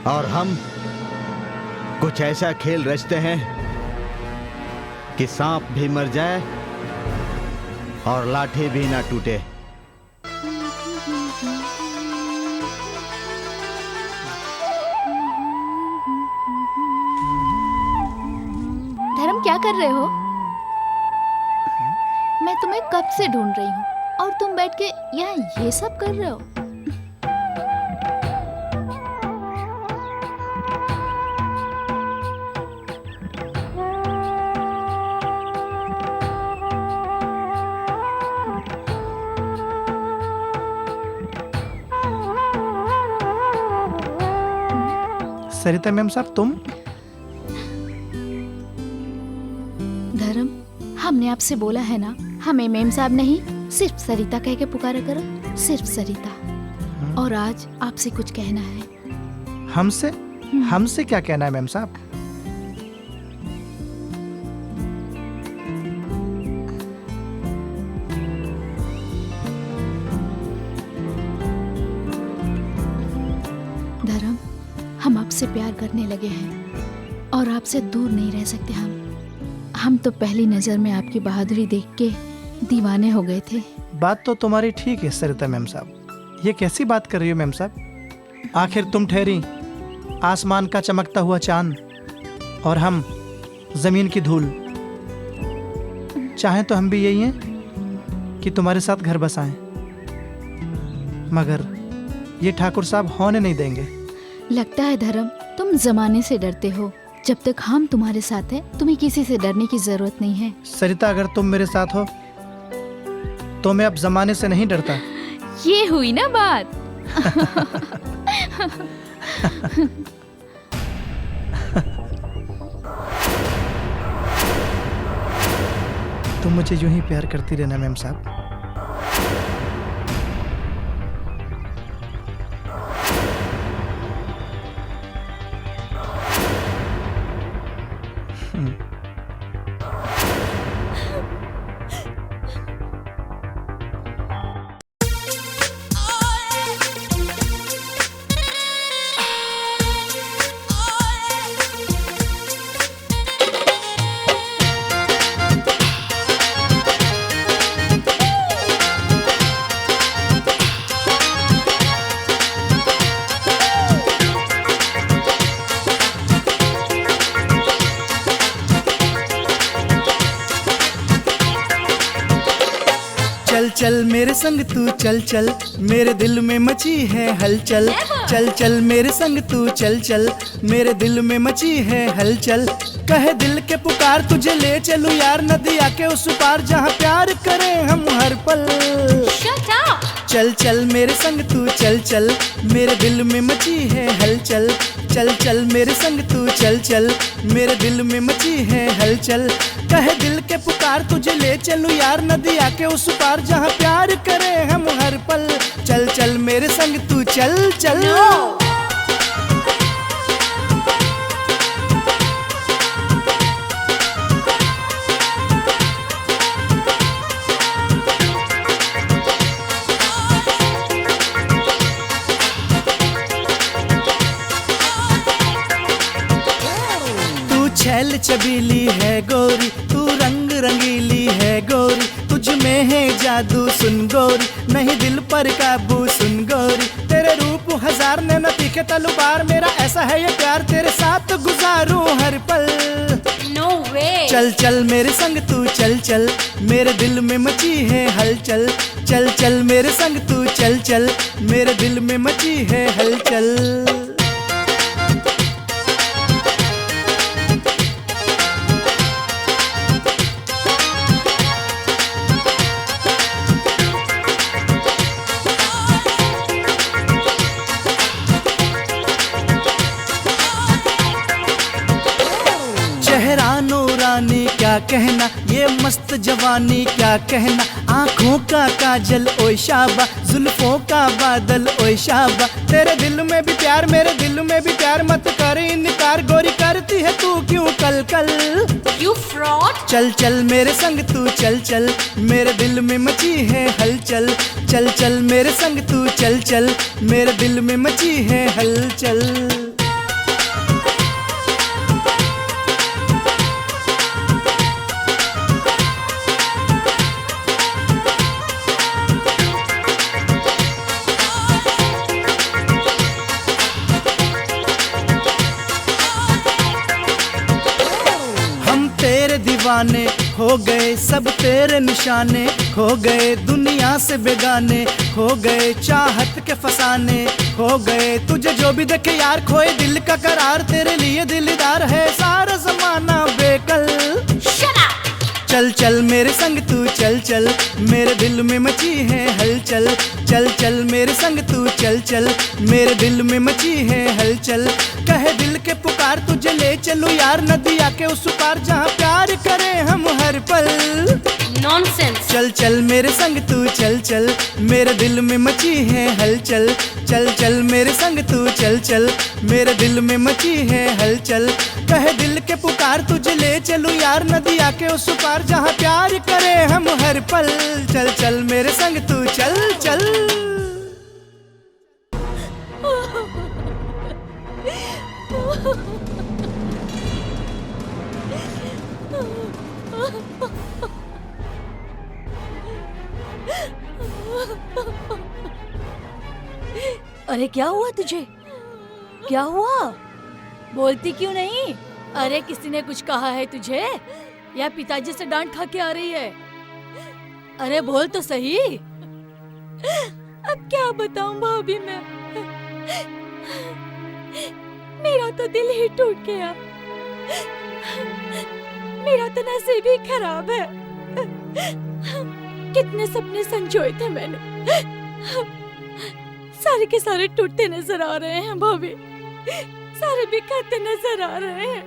और हम कुछ ऐसा खेल रचते हैं कि सांप भी मर जाए और लाठी भी ना टूटे। धर्म, क्या कर रहे हो? मैं तुम्हें कब से ढूंढ रही हूँ और तुम बैठ के यहाँ ये सब कर रहे हो। सरिता मैम साहब तुम? धर्म, हमने आपसे बोला है ना, हमें मेम साहब नहीं सिर्फ सरिता कह के पुकारा करो, सिर्फ सरिता। और आज आपसे कुछ कहना है। हमसे? हमसे क्या कहना है मैम साहब? धर्म, हम आपसे प्यार करने लगे हैं और आपसे दूर नहीं रह सकते। हम तो पहली नजर में आपकी बहादुरी देख के दीवाने हो गए थे। बात तो तुम्हारी ठीक है सरिता मैम साहब। ये कैसी बात कर रही हो मैम साहब? आखिर तुम ठहरी आसमान का चमकता हुआ चांद और हम जमीन की धूल। चाहें तो हम भी यही हैं कि तुम्हारे साथ घर बसाएं, मगर ये ठाकुर साहब होने नहीं देंगे। लगता है धर्म तुम जमाने से डरते हो। जब तक हम तुम्हारे साथ हैं, तुम्हें किसी से डरने की जरूरत नहीं है। सरिता, अगर तुम मेरे साथ हो तो मैं अब जमाने से नहीं डरता। ये हुई ना बात। तुम मुझे यूं ही प्यार करती रहना मैम साहब। चल चल मेरे संग तू चल चल, मेरे दिल में मची है हलचल। चल चल मेरे संग तू चल चल, मेरे दिल में मची है हलचल। कहे दिल के पुकार तुझे ले चलूं यार, नदिया के उस पार जहाँ प्यार करें हम हर पल। चल चल मेरे संग तू चल चल, मेरे दिल में मची है हलचल। चल चल मेरे संग तू चल चल, मेरे दिल में मची है हलचल। कहे दिल के पुकार तुझे ले चलूं यार, नदिया के उस पार जहाँ प्यार करें हम हर पल। चल चल मेरे संग तू चल चल। छैल छबीली है गोरी, तू रंग रंगीली है गोरी। तुझ में है जादू सुन गोरी, नहीं दिल पर काबू सुन गोरी। तेरे रूप हजार नैना तीखे तलवार, मेरा ऐसा है ये प्यार तेरे साथ गुजारूं हर पल। नो वे। चल चल मेरे संग तू चल चल, मेरे दिल में मची है हलचल। चल चल मेरे संग तू चल चल, मेरे दिल में मची है हलचल। चेहरा नूरानी क्या कहना, ये मस्त जवानी क्या कहना। आँखों का काजल ओए शाबा, जुल्फों का बादल ओए शाबा। तेरे दिल में भी प्यार मेरे दिल में भी प्यार, मत कर इनकार गोरी, करती है तू क्यों कल कल। You fraud! चल चल मेरे संग तू चल चल, मेरे दिल में मची है हलचल। चल चल मेरे संग तू चल चल, मेरे दिल में मची है हलचल। दीवाने हो गए सब तेरे निशाने, हो गए दुनिया से बेगाने, हो गए चाहत के फसाने, हो गए तुझे जो भी देखे यार, खोए दिल का करार। तेरे लिए दिलदार है सारा जमाना बेकल। चल चल मेरे संग तू चल चल, मेरे दिल में मची है हलचल। चल चल मेरे संग तू चल चल, मेरे दिल में मची है हलचल। कहे दिल के पुकार तुझे ले चलूं यार, नदिया के उस पार जहाँ प्यार करें हम हर पल। नॉनसेंस। चल चल मेरे संग तू चल चल, मेरे दिल में मची है हलचल। चल चल मेरे संग तू चल चल, मेरे दिल में मची है हलचल। कहे दिल के पुकार तुझे ले चलूं यार, नदिया के उस पार जहाँ प्यार करें हम हर पल। चल चल मेरे संग तू चल चल। अरे क्या हुआ तुझे? क्या हुआ? बोलती क्यों नहीं? अरे किसी ने कुछ कहा है तुझे या पिताजी से डांट खा के आ रही है? अरे बोल तो सही। अब क्या बताऊं भाभी मैं, मेरा तो दिल ही टूट गया। मेरा तो नसीब ही खराब है। कितने सपने संजोए थे मैंने, सारे के सारे टूटते नजर आ रहे हैं भाभी, सारे बिखरते नजर आ रहे हैं।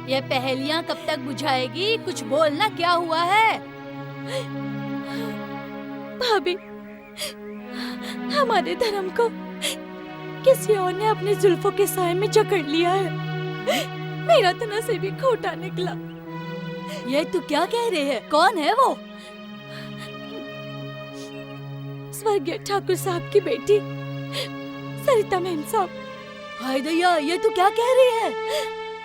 ये पहेलियां कब तक बुझाएगी? कुछ बोलना, क्या हुआ है? भाभी, हमारे धर्म को किसी और ने अपने जुल्फों के साए में जकड़ लिया है। मेरा तो नसीब ही खोटा निकला। ये तू क्या कह रही है? कौन है वो? स्वर्गीय ठाकुर साहब की बेटी सरिता मैम साहब। हाय दया, ये तू क्या कह रही है?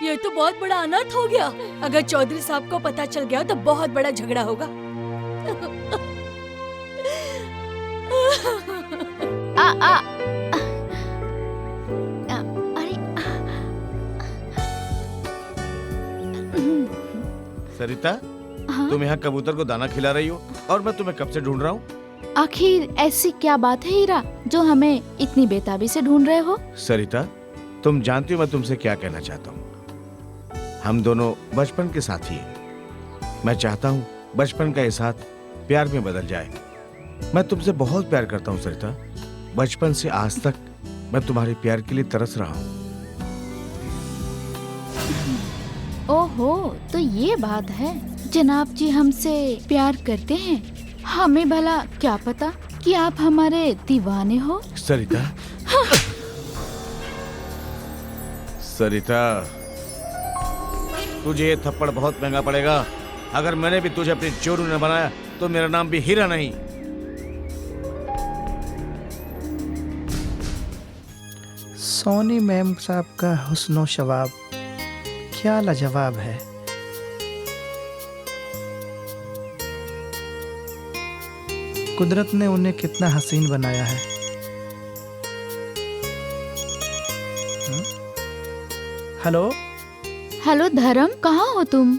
ये तो बहुत बड़ा अनर्थ हो गया। अगर चौधरी साहब को पता चल गया तो बहुत बड़ा झगड़ा होगा। सरिता, तुम यहाँ कबूतर को दाना खिला रही हो और मैं तुम्हें कब से ढूंढ रहा हूँ। आखिर ऐसी क्या बात है हीरा जो हमें इतनी बेताबी से ढूंढ रहे हो? सरिता, तुम जानती हो मैं तुमसे क्या कहना चाहता हूँ। हम दोनों बचपन के साथी हैं। मैं चाहता हूँ बचपन का ये साथ प्यार में बदल जाए। मैं तुमसे बहुत प्यार करता हूँ सरिता। बचपन से आज तक मैं तुम्हारे प्यार के लिए तरस रहा हूँ। ओहो, तो ये बात है। जनाब जी हमसे प्यार करते हैं। हमें भला क्या पता कि आप हमारे दीवाने हो। सरिता, सरिता, तुझे ये थप्पड़ बहुत महंगा पड़ेगा। अगर मैंने भी तुझे अपनी चोरू न बनाया तो मेरा नाम भी हीरा नहीं। सोनी मैम साहब का हुस्नो शवाब क्या लाजवाब है। कुदरत ने उन्हें कितना हसीन बनाया है। हेलो हेलो धर्म, कहाँ हो तुम?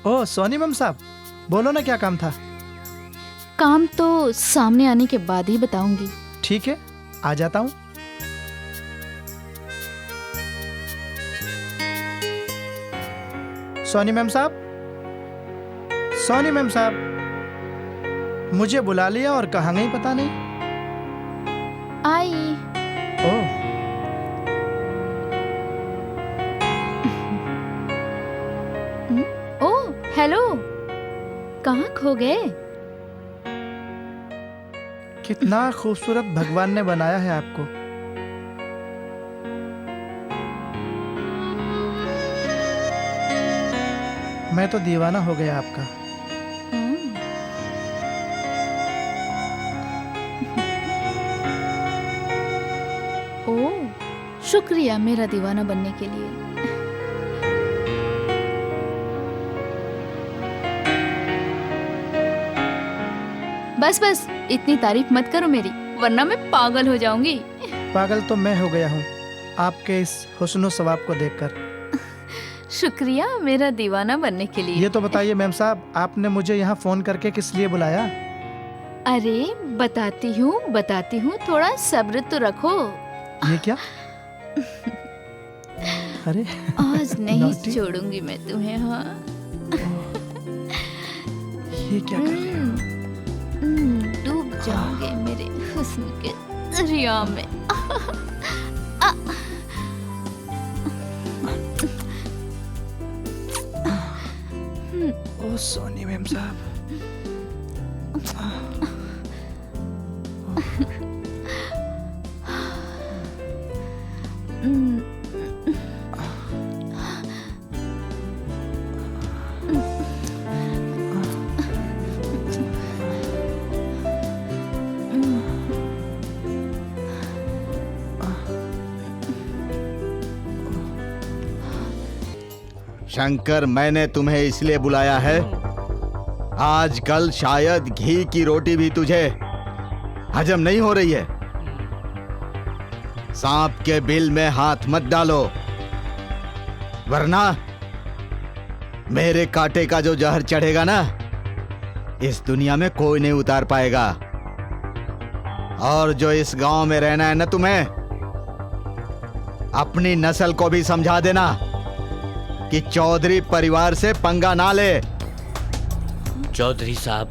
ओ सोनी मैम साहब, बोलो ना क्या काम था। काम तो सामने आने के बाद ही बताऊंगी। ठीक है, आ जाता हूँ। सोनी मैम साहब, सोनी मैम साहब, मुझे बुला लिया और कहाँ गई पता नहीं। आई। ओह, ओह, हेलो, कहाँ खो गए? कितना खूबसूरत भगवान ने बनाया है आपको। मैं तो दीवाना हो गया आपका। ओह, शुक्रिया मेरा दीवाना बनने के लिए। बस बस, इतनी तारीफ मत करो मेरी, वरना मैं पागल हो जाऊंगी। पागल तो मैं हो गया हूँ आपके इस हुस्नो सवाब को देखकर। शुक्रिया मेरा दीवाना बनने के लिए। ये तो बताइए मैम साहब, आपने मुझे यहाँ फोन करके किस लिए बुलाया? अरे बताती हूँ, थोड़ा सब्र तो रखो। ये क्या? अरे आज नहीं Naughty. छोड़ूंगी मैं तुम्हें। हाँ ये क्या कर रहे हो? डूब जाओगे मेरे हुस्न के दरिया में। ओ सोनी मैम साहब। शंकर, मैंने तुम्हें इसलिए बुलाया है, आजकल शायद घी की रोटी भी तुझे हजम नहीं हो रही है। सांप के बिल में हाथ मत डालो, वरना मेरे कांटे का जो जहर चढ़ेगा ना, इस दुनिया में कोई नहीं उतार पाएगा। और जो इस गांव में रहना है ना तुम्हें, अपनी नस्ल को भी समझा देना कि चौधरी परिवार से पंगा ना ले। चौधरी साहब,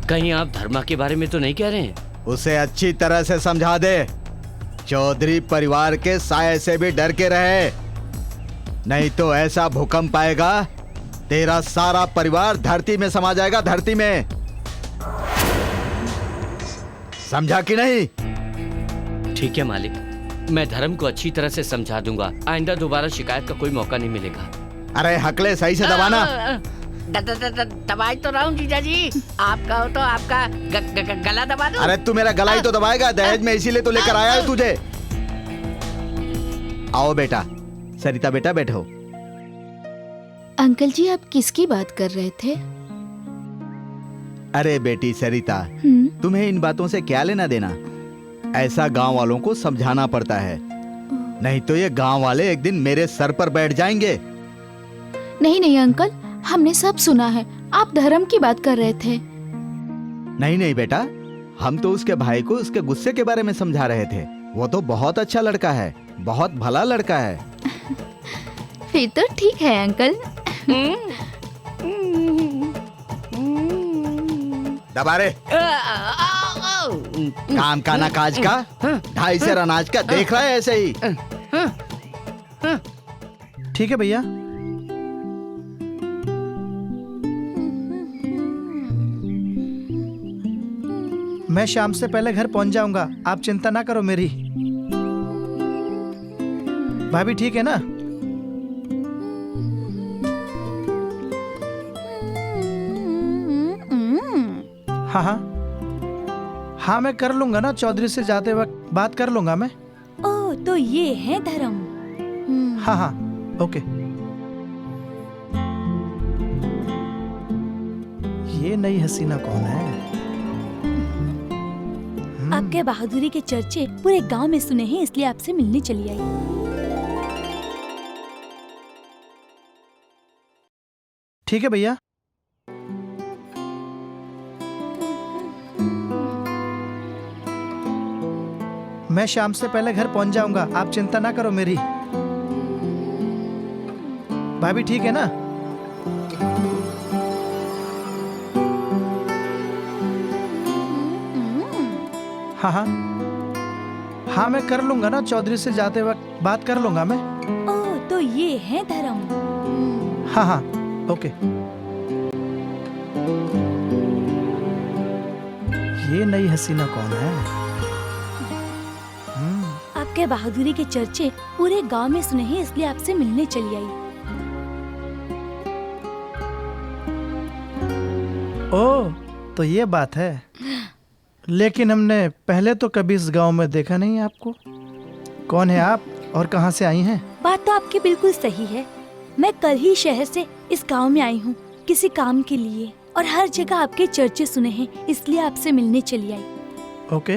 कहीं आप धर्मा के बारे में तो नहीं कह रहे हैं? उसे अच्छी तरह से समझा दे, चौधरी परिवार के साये से भी डर के रहे, नहीं तो ऐसा भूकंप आएगा तेरा सारा परिवार धरती में समा जाएगा, धरती में। समझा कि नहीं? ठीक है मालिक, मैं धर्म को अच्छी तरह से समझा दूंगा। आइंदा दोबारा शिकायत का कोई मौका नहीं मिलेगा। अरे हकले सही से दबाना। दबाई तो रहा हूँ जीजा जी, आप कहो तो आपका गला दबा दूं? अरे तू मेरा गला ही तो दबाएगा, दहेज में इसीलिए तो लेकर आया है तुझे। आओ बेटा, सरिता बेटा बैठो। अंकल जी, आप किसकी बात कर रहे थे? अरे बेटी सरिता, तुम्हें इन बातों से क्या लेना देना? ऐसा गांव वालों को समझाना पड़ता है, नहीं तो ये गांव वाले एक दिन मेरे सर पर बैठ जाएंगे। नहीं नहीं अंकल, हमने सब सुना है, आप धर्म की बात कर रहे थे। नहीं नहीं बेटा, हम तो उसके भाई को उसके गुस्से के बारे में समझा रहे थे। वो तो बहुत अच्छा लड़का है, बहुत भला लड़का है। फिर तो ठीक है अंकल। दबा रे, काम का ना काज का, 2.5 सेर अनाज का देख रहा है ऐसे ही। ठीक है भैया। मैं शाम से पहले घर पहुंच जाऊंगा, आप चिंता ना करो मेरी। भाभी ठीक है ना? हाँ हाँ हाँ, मैं कर लूंगा ना, चौधरी से जाते वक्त बात कर लूंगा मैं। ओह, तो ये है धर्म। हाँ हाँ ओके। ये नई हसीना कौन है? आपके बहादुरी के चर्चे पूरे गांव में सुने हैं, इसलिए आपसे मिलने चली आई। ठीक है भैया। मैं शाम से पहले घर पहुंच जाऊंगा, आप चिंता ना करो मेरी। भाभी ठीक है ना? हाँ हाँ हाँ, मैं कर लूंगा ना, चौधरी से जाते वक्त बात कर लूंगा मैं। ओह, तो ये है धर्म। हाँ हाँ ओके। ये नई हसीना कौन है? आपके बहादुरी के चर्चे पूरे गांव में सुने हैं, इसलिए आपसे मिलने चली आई। ओह, तो ये बात है। लेकिन हमने पहले तो कभी इस गांव में देखा नहीं आपको। कौन है आप और कहां से आई हैं? बात तो आपकी बिल्कुल सही है। मैं कल ही शहर से इस गांव में आई हूँ किसी काम के लिए, और हर जगह आपके चर्चे सुने हैं, इसलिए आपसे मिलने चली आई। ओके,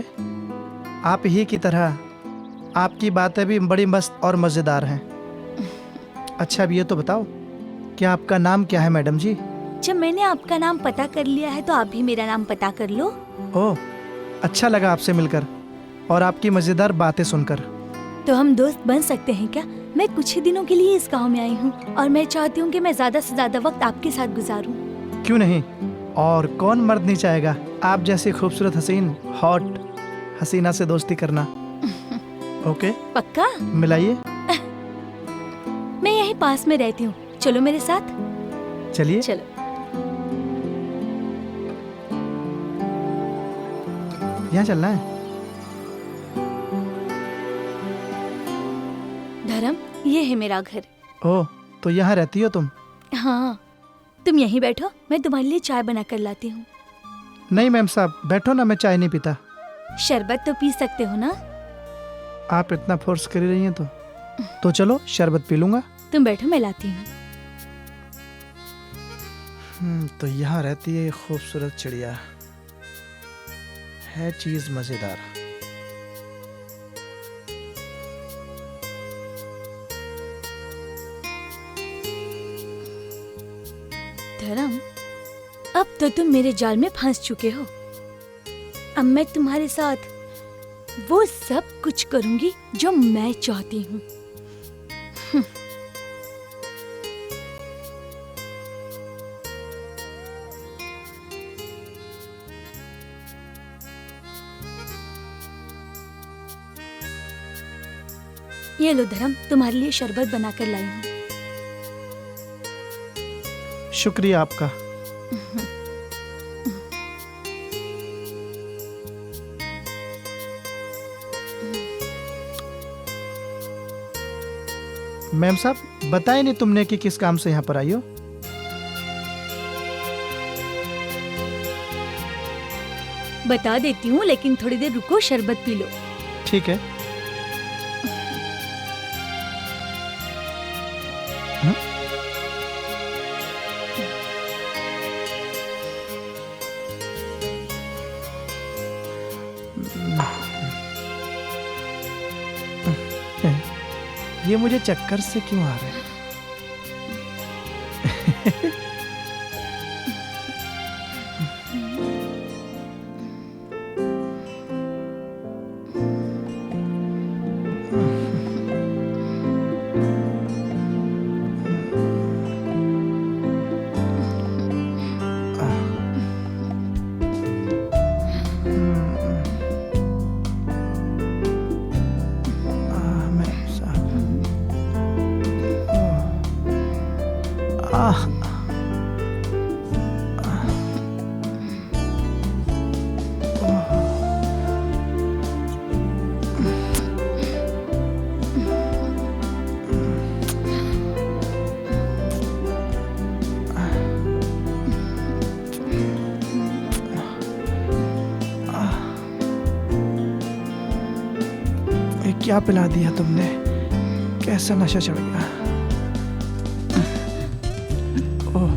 आप ही की तरह आपकी बातें भी बड़ी मस्त और मजेदार हैं। अच्छा, अब ये तो बताओ, क्या आपका नाम क्या है मैडम जी? जब मैंने आपका नाम पता कर लिया है तो आप भी मेरा नाम पता कर लो। ओह, अच्छा लगा आपसे मिलकर और आपकी मजेदार बातें सुनकर। तो हम दोस्त बन सकते हैं क्या? मैं कुछ ही दिनों के लिए इस गांव में आई हूँ और मैं चाहती हूँ कि मैं ज्यादा से ज्यादा वक्त आपके साथ गुजारूं। क्यों नहीं, और कौन मर्द नहीं चाहेगा आप जैसी खूबसूरत हसीन हॉट हसीना से दोस्ती करना। ओके पक्का? मिलाइए। मैं यहीं पास में रहती हूँ, चलो मेरे साथ। चलिए। चलो। यहाँ चलना है। धर्म, ये है मेरा घर। ओह, तो यहाँ रहती हो तुम? हाँ, तुम यहीं बैठो, मैं तुम्हारे लिए चाय बना कर लाती हूँ। नहीं मैम साहब, बैठो ना, मैं चाय नहीं पीता। शरबत तो पी सकते हो ना? आप इतना फोर्स कर रही हैं तो चलो शरबत पी लूंगा। तुम बैठो, मैं लाती हूँ। तो यहाँ रहती है खूबसूरत चिड़िया, है चीज मजेदार। धर्म, अब तो तुम मेरे जाल में फंस चुके हो। अब मैं तुम्हारे साथ वो सब कुछ करूंगी जो मैं चाहती हूँ। ये लो धर्म, तुम्हारे लिए शरबत बनाकर लाई हूँ। शुक्रिया आपका। मैम साहब, बताया नहीं तुमने कि किस काम से यहाँ पर आई हो? बता देती हूँ, लेकिन थोड़ी देर रुको, शरबत पी लो। ठीक है। ये मुझे चक्कर से क्यों आ रहे हैं? क्या पिला दिया तुमने, कैसा नशा चढ़ गया। ओह,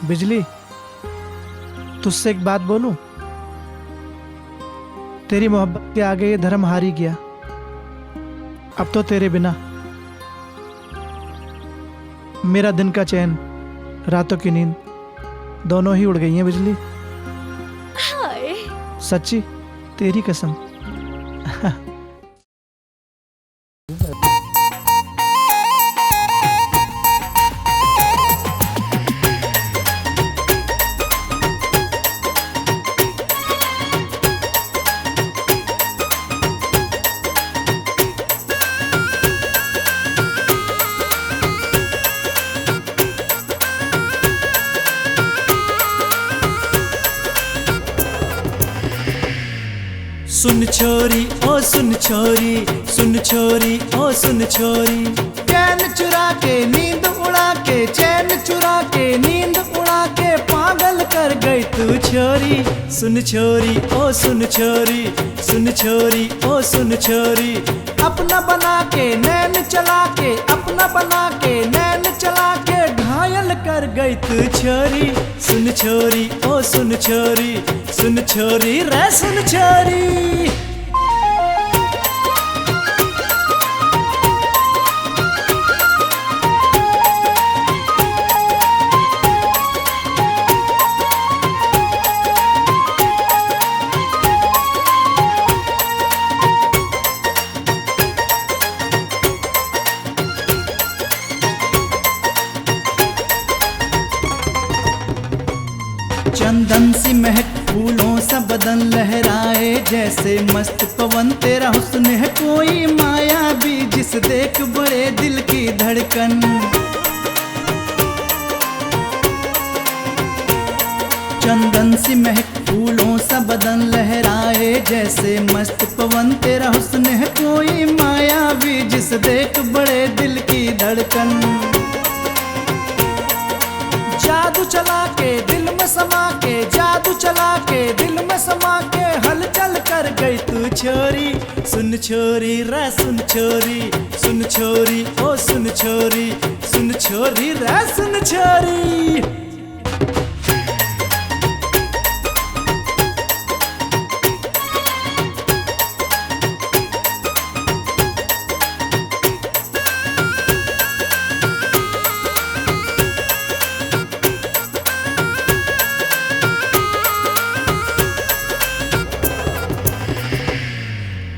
बिजली, तुझसे एक बात बोलूं? तेरी मोहब्बत के आगे ये धर्म हार ही गया। अब तो तेरे बिना मेरा दिन का चैन, रातों की नींद दोनों ही उड़ गई हैं बिजली। हाय। सच्ची, तेरी कसम। सुन छोरी ओ सुन छोरी, सुन छोरी ओ सुन छोरी, चैन चुरा के नींद उड़ा के, चैन चुरा के नींद उड़ा के पागल कर गई तू छोरी। सुन छोरी ओ सुन छोरी, सुन छोरी ओ सुन छोरी, अपना बना के नैन चला के, अपना बना के नैन चला के घायल कर गई तू छोरी। सुन छोरी ओ सुन छोरी, सुन छोरी रे सुन छोरी। बदन लहराए जैसे मस्त पवन, तेरा हुस्न है कोई माया भी जिस देख बड़े दिल की धड़कन। चंदन सी महक फूलों सा बदन लहराए जैसे मस्त पवन, तेरा हुस्न है कोई माया भी जिस देख बड़े दिल की धड़कन। जादू चला के दिल में समा के, जादू चला के दिल में समा के, हलचल कर गई तू छोरी। सुन छोरी रे सुन छोरी, सुन छोरी ओ सुन छोरी, सुन छोरी रे सुन छोरी।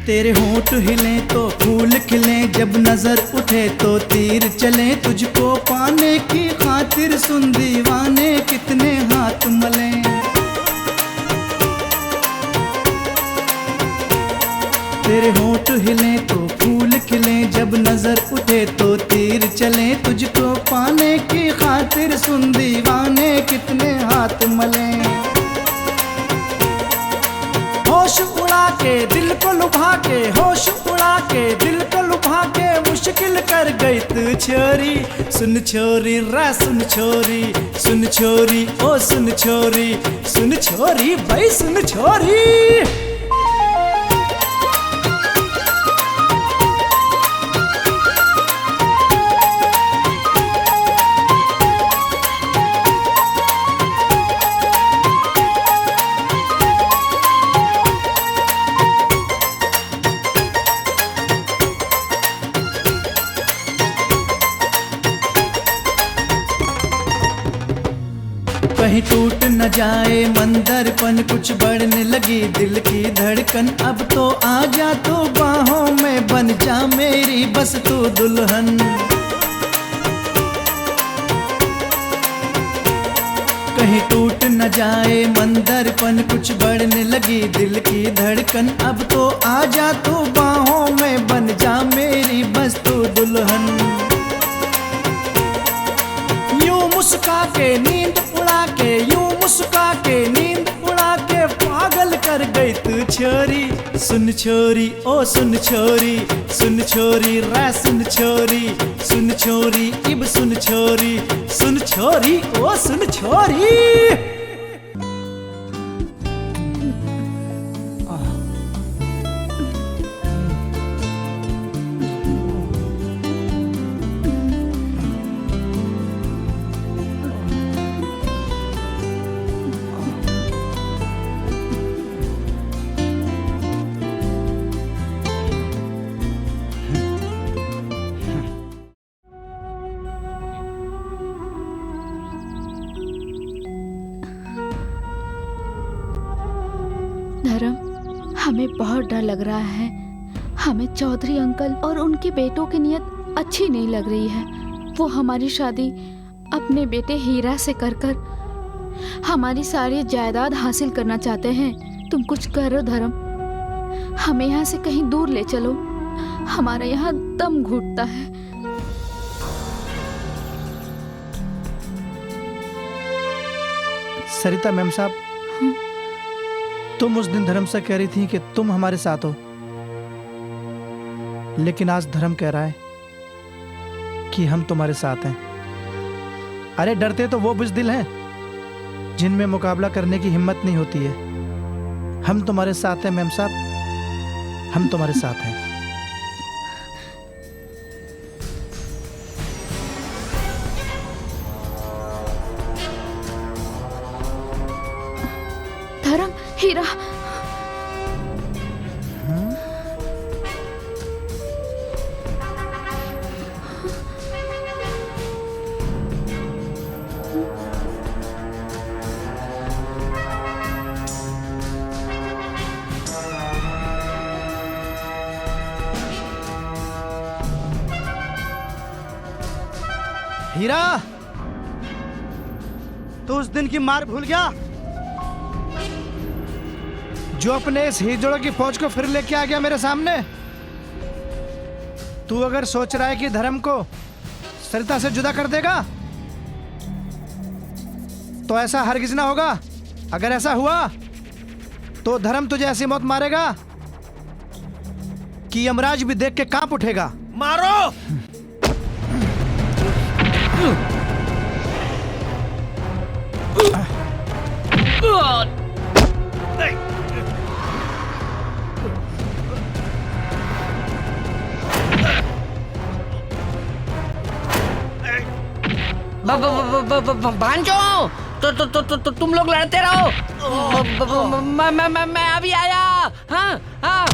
तेरे होंठ हिले तो फूल खिले, जब नजर उठे तो तीर चले, तुझको पाने की खातिर सुन दीवाने कितने हाथ मले। तेरे होंठ हिले तो फूल खिले, जब नजर उठे तो तीर चले, तुझको पाने की खातिर सुन दीवाने कितने हाथ मले। होश उड़ा के दिल को लुभा के, होश उड़ा के दिल को लुभा के, मुश्किल कर गई तू छोरी। सुन छोरी रा सुन छोरी, सुन छोरी ओ सुन छोरी, सुन छोरी भाई सुन छोरी। कहीं टूट न जाए मंदरपन, कुछ बढ़ने लगी दिल की धड़कन, अब तो आजा तू बाहों में बन जा मेरी बस तू दुल्हन। कहीं टूट न जाए मंदरपन, कुछ बढ़ने लगी दिल की धड़कन, अब तो आजा तू बाहों में बन जा मेरी बस तू दुल्हन। यूं मुस्का के नींद उड़ा के, यूं मुस्का के नींद उड़ा के, पागल कर गई तू छोरी। सुन छोरी ओ सुन छोरी, सुन छोरी रा सुन छोरी, सुन छोरी इब सुन छोरी, सुन छोरी ओ सुन छोरी। धर्म, हमें बहुत डर लग रहा है। हमें चौधरी अंकल और उनके बेटों की नीयत अच्छी नहीं लग रही है। वो हमारी शादी अपने बेटे हीरा से कर कर हमारी सारी जायदाद हासिल करना चाहते हैं। तुम कुछ करो धर्म, हमें यहाँ से कहीं दूर ले चलो, हमारा यहाँ दम घुटता है। सरिता मैम साहब, तुम उस दिन धर्म से कह रही थी कि तुम हमारे साथ हो, लेकिन आज धर्म कह रहा है कि हम तुम्हारे साथ हैं। अरे डरते तो वो बुज़दिल हैं जिनमें मुकाबला करने की हिम्मत नहीं होती है। हम तुम्हारे साथ हैं मैम साहब, हम तुम्हारे साथ हैं। धर्म, हीरा, हीरा, तू उस दिन की मार भूल गया? जो अपने इस हिजड़ों की फौज को फिर लेके आ गया मेरे सामने। तू अगर सोच रहा है कि धर्म को सरिता से जुदा कर देगा तो ऐसा हरगिज ना होगा। अगर ऐसा हुआ तो धर्म तुझे ऐसी मौत मारेगा कि यमराज भी देख के कांप उठेगा। मारो। भांजो तो तुम लोग लड़ते रहो। मैं अभी आया। हाँ हाँ।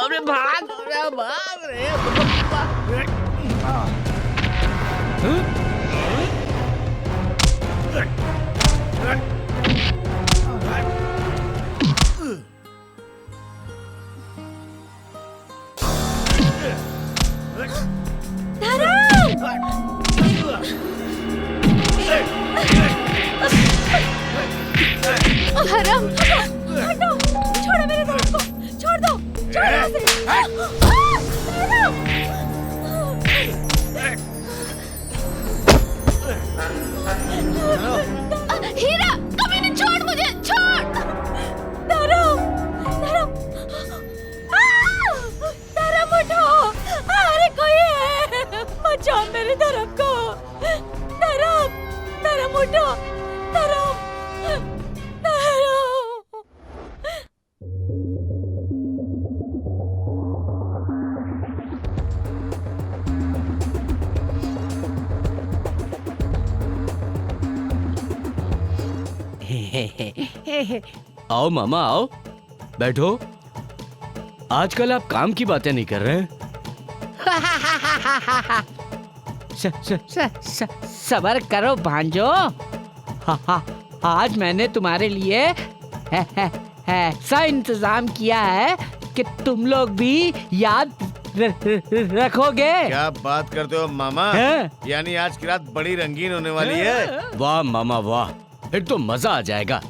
अरे भाग रे। धर्म, हटो, छोड़ो मेरे धर्म को, छोड़ दो, छोड़ो इसे। धर्म! हीरा, कभी नहीं, छोड़ मुझे, छोड़। धर्म, धर्म, धर्म उठो, अरे कोई है, बचाओ मेरे धर्म को। धर्म, धर्म उठो, धर्म, धर्म। आओ मामा आओ, बैठो। आजकल आप काम की बातें नहीं कर रहे हैं। सबर करो भांजो। आज मैंने तुम्हारे लिए ऐसा इंतजाम किया है कि तुम लोग भी याद रखोगे। क्या बात करते हो मामा? हैं? यानी आज की रात बड़ी रंगीन होने वाली है। वाह मामा वाह, फिर तो मजा आ जाएगा।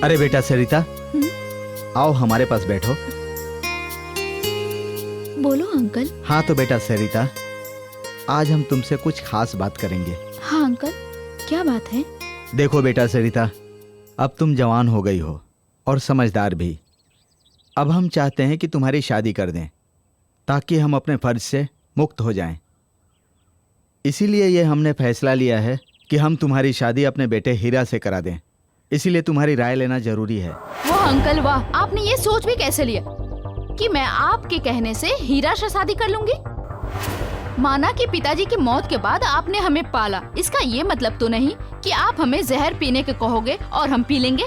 अरे बेटा सरिता, आओ हमारे पास बैठो। बोलो अंकल। हाँ तो बेटा सरिता, आज हम तुमसे कुछ खास बात करेंगे। हाँ अंकल, क्या बात है? देखो बेटा सरिता, अब तुम जवान हो गई हो और समझदार भी। अब हम चाहते हैं कि तुम्हारी शादी कर दें ताकि हम अपने फर्ज से मुक्त हो जाएं। इसीलिए ये हमने फैसला लिया है कि हम तुम्हारी शादी अपने बेटे हीरा से करा दें, इसीलिए तुम्हारी राय लेना जरूरी है। वाह अंकल वाह, आपने ये सोच भी कैसे लिया कि मैं आपके कहने से हीरा से शादी कर लूंगी? माना कि पिताजी की मौत के बाद आपने हमें पाला, इसका ये मतलब तो नहीं कि आप हमें जहर पीने के कहोगे और हम पी लेंगे।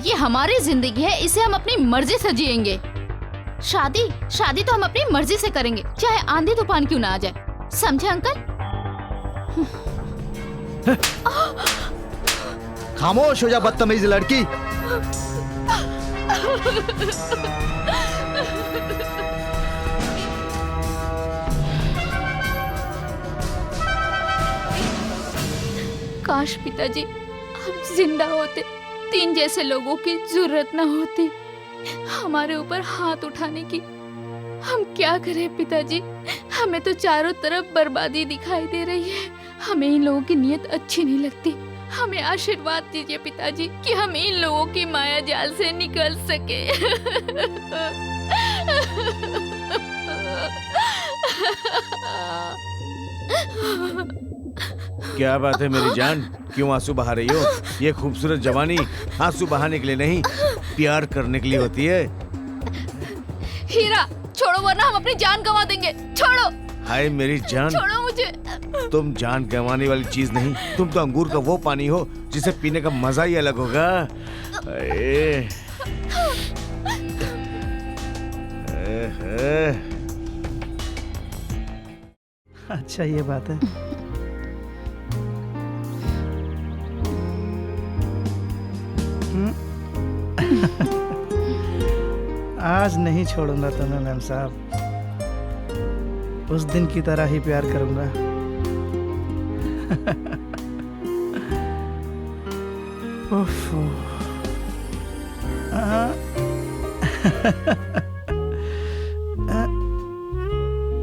ये हमारी जिंदगी है, इसे हम अपनी मर्जी से जिएंगे। शादी तो हम अपनी मर्जी से करेंगे, चाहे आंधी तूफान क्यों ना आ जाए। समझे अंकल? खामोश हो जा बदतमीज लड़की। काश पिताजी आप जिंदा होते, 3 जैसे लोगों की जरूरत न होती हमारे ऊपर हाथ उठाने की। हम क्या करें पिताजी, हमें तो चारों तरफ बर्बादी दिखाई दे रही है। हमें इन लोगों की नीयत अच्छी नहीं लगती। हमें आशीर्वाद दीजिए पिताजी कि हम इन लोगों की माया जाल से निकल सके। क्या बात है मेरी जान, क्यों आंसू बहा रही हो? ये खूबसूरत जवानी आंसू बहाने के लिए नहीं, प्यार करने के लिए होती है। हीरा छोड़ो वरना हम अपनी जान गंवा देंगे। छोड़ो। हाय मेरी जान, छोड़ो मुझे। तुम जान गंवाने वाली चीज नहीं, तुम तो अंगूर का वो पानी हो जिसे पीने का मजा ही अलग होगा। अच्छा ये बात है। आज नहीं छोड़ूंगा तुम्हें मैम साहब, उस दिन की तरह ही प्यार करूंगा। उफ।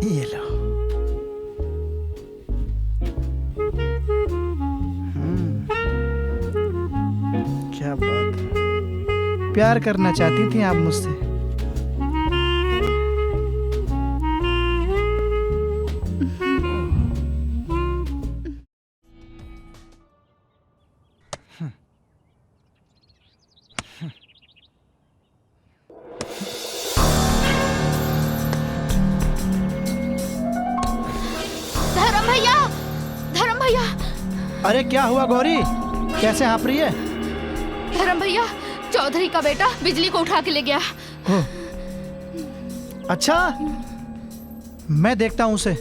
ये लो। क्या बात है, प्यार करना चाहती थी आप मुझसे। धर्म भैया। अरे क्या हुआ गौरी, कैसे हाँफ रही है? धर्म भैया, चौधरी का बेटा बिजली को उठा के ले गया। अच्छा, मैं देखता हूँ उसे।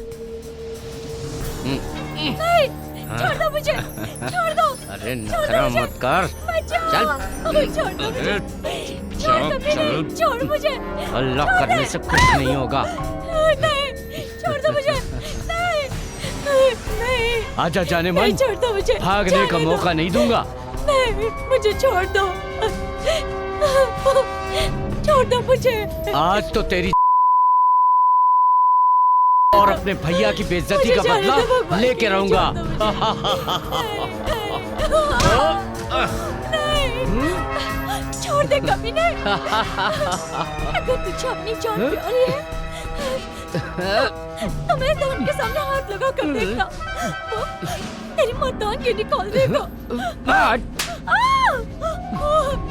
नहीं, छोड़ दो मुझे, छोड़ दो। अरे नखरा मत कर, चल। छोड़ दो मुझे, छोड़ मुझे। अल्लाह करने से कुछ नहीं होगा। नहीं, छोड़ दो मुझे। नहीं, नहीं। आजा जाने मन, छोड़ दो मुझे, भागने का मौका नहीं दूंगा। नहीं, मुझे छोड़ दो, छोड़ दो मुझे। आज तो तेरी और अपने भैया की बेइज्जती का बदला लेके रहूंगा। छोड़ दे कभी नहीं। अगर तुझे अपनी जान प्यारी है तो मैं तो उनके सामने हाथ लगा कर देखना, वो तेरी मर्दान की निकाल देगा।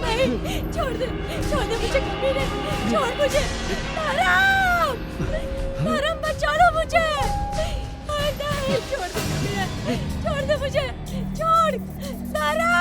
नहीं, छोड़ दे मुझे कभी नहीं, छोड़ मुझे। धर्म बचा लो मुझे। नहीं, छोड़ दे मुझे, छोड़ धर्म।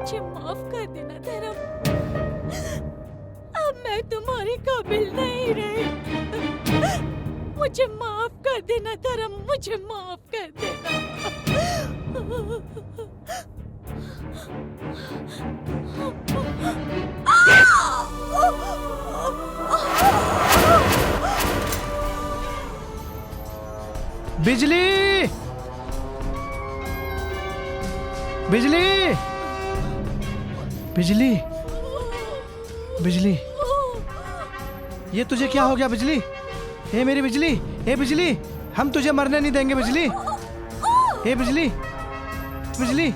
मुझे माफ कर देना धर्म। अब मैं तुम्हारे काबिल नहीं रही। मुझे माफ कर देना धर्म, मुझे माफ कर देना। बिजली, बिजली, बिजली, बिजली, ये तुझे क्या हो गया बिजली? हे मेरी बिजली, हे बिजली, हम तुझे मरने नहीं देंगे बिजली। हे बिजली, बिजली,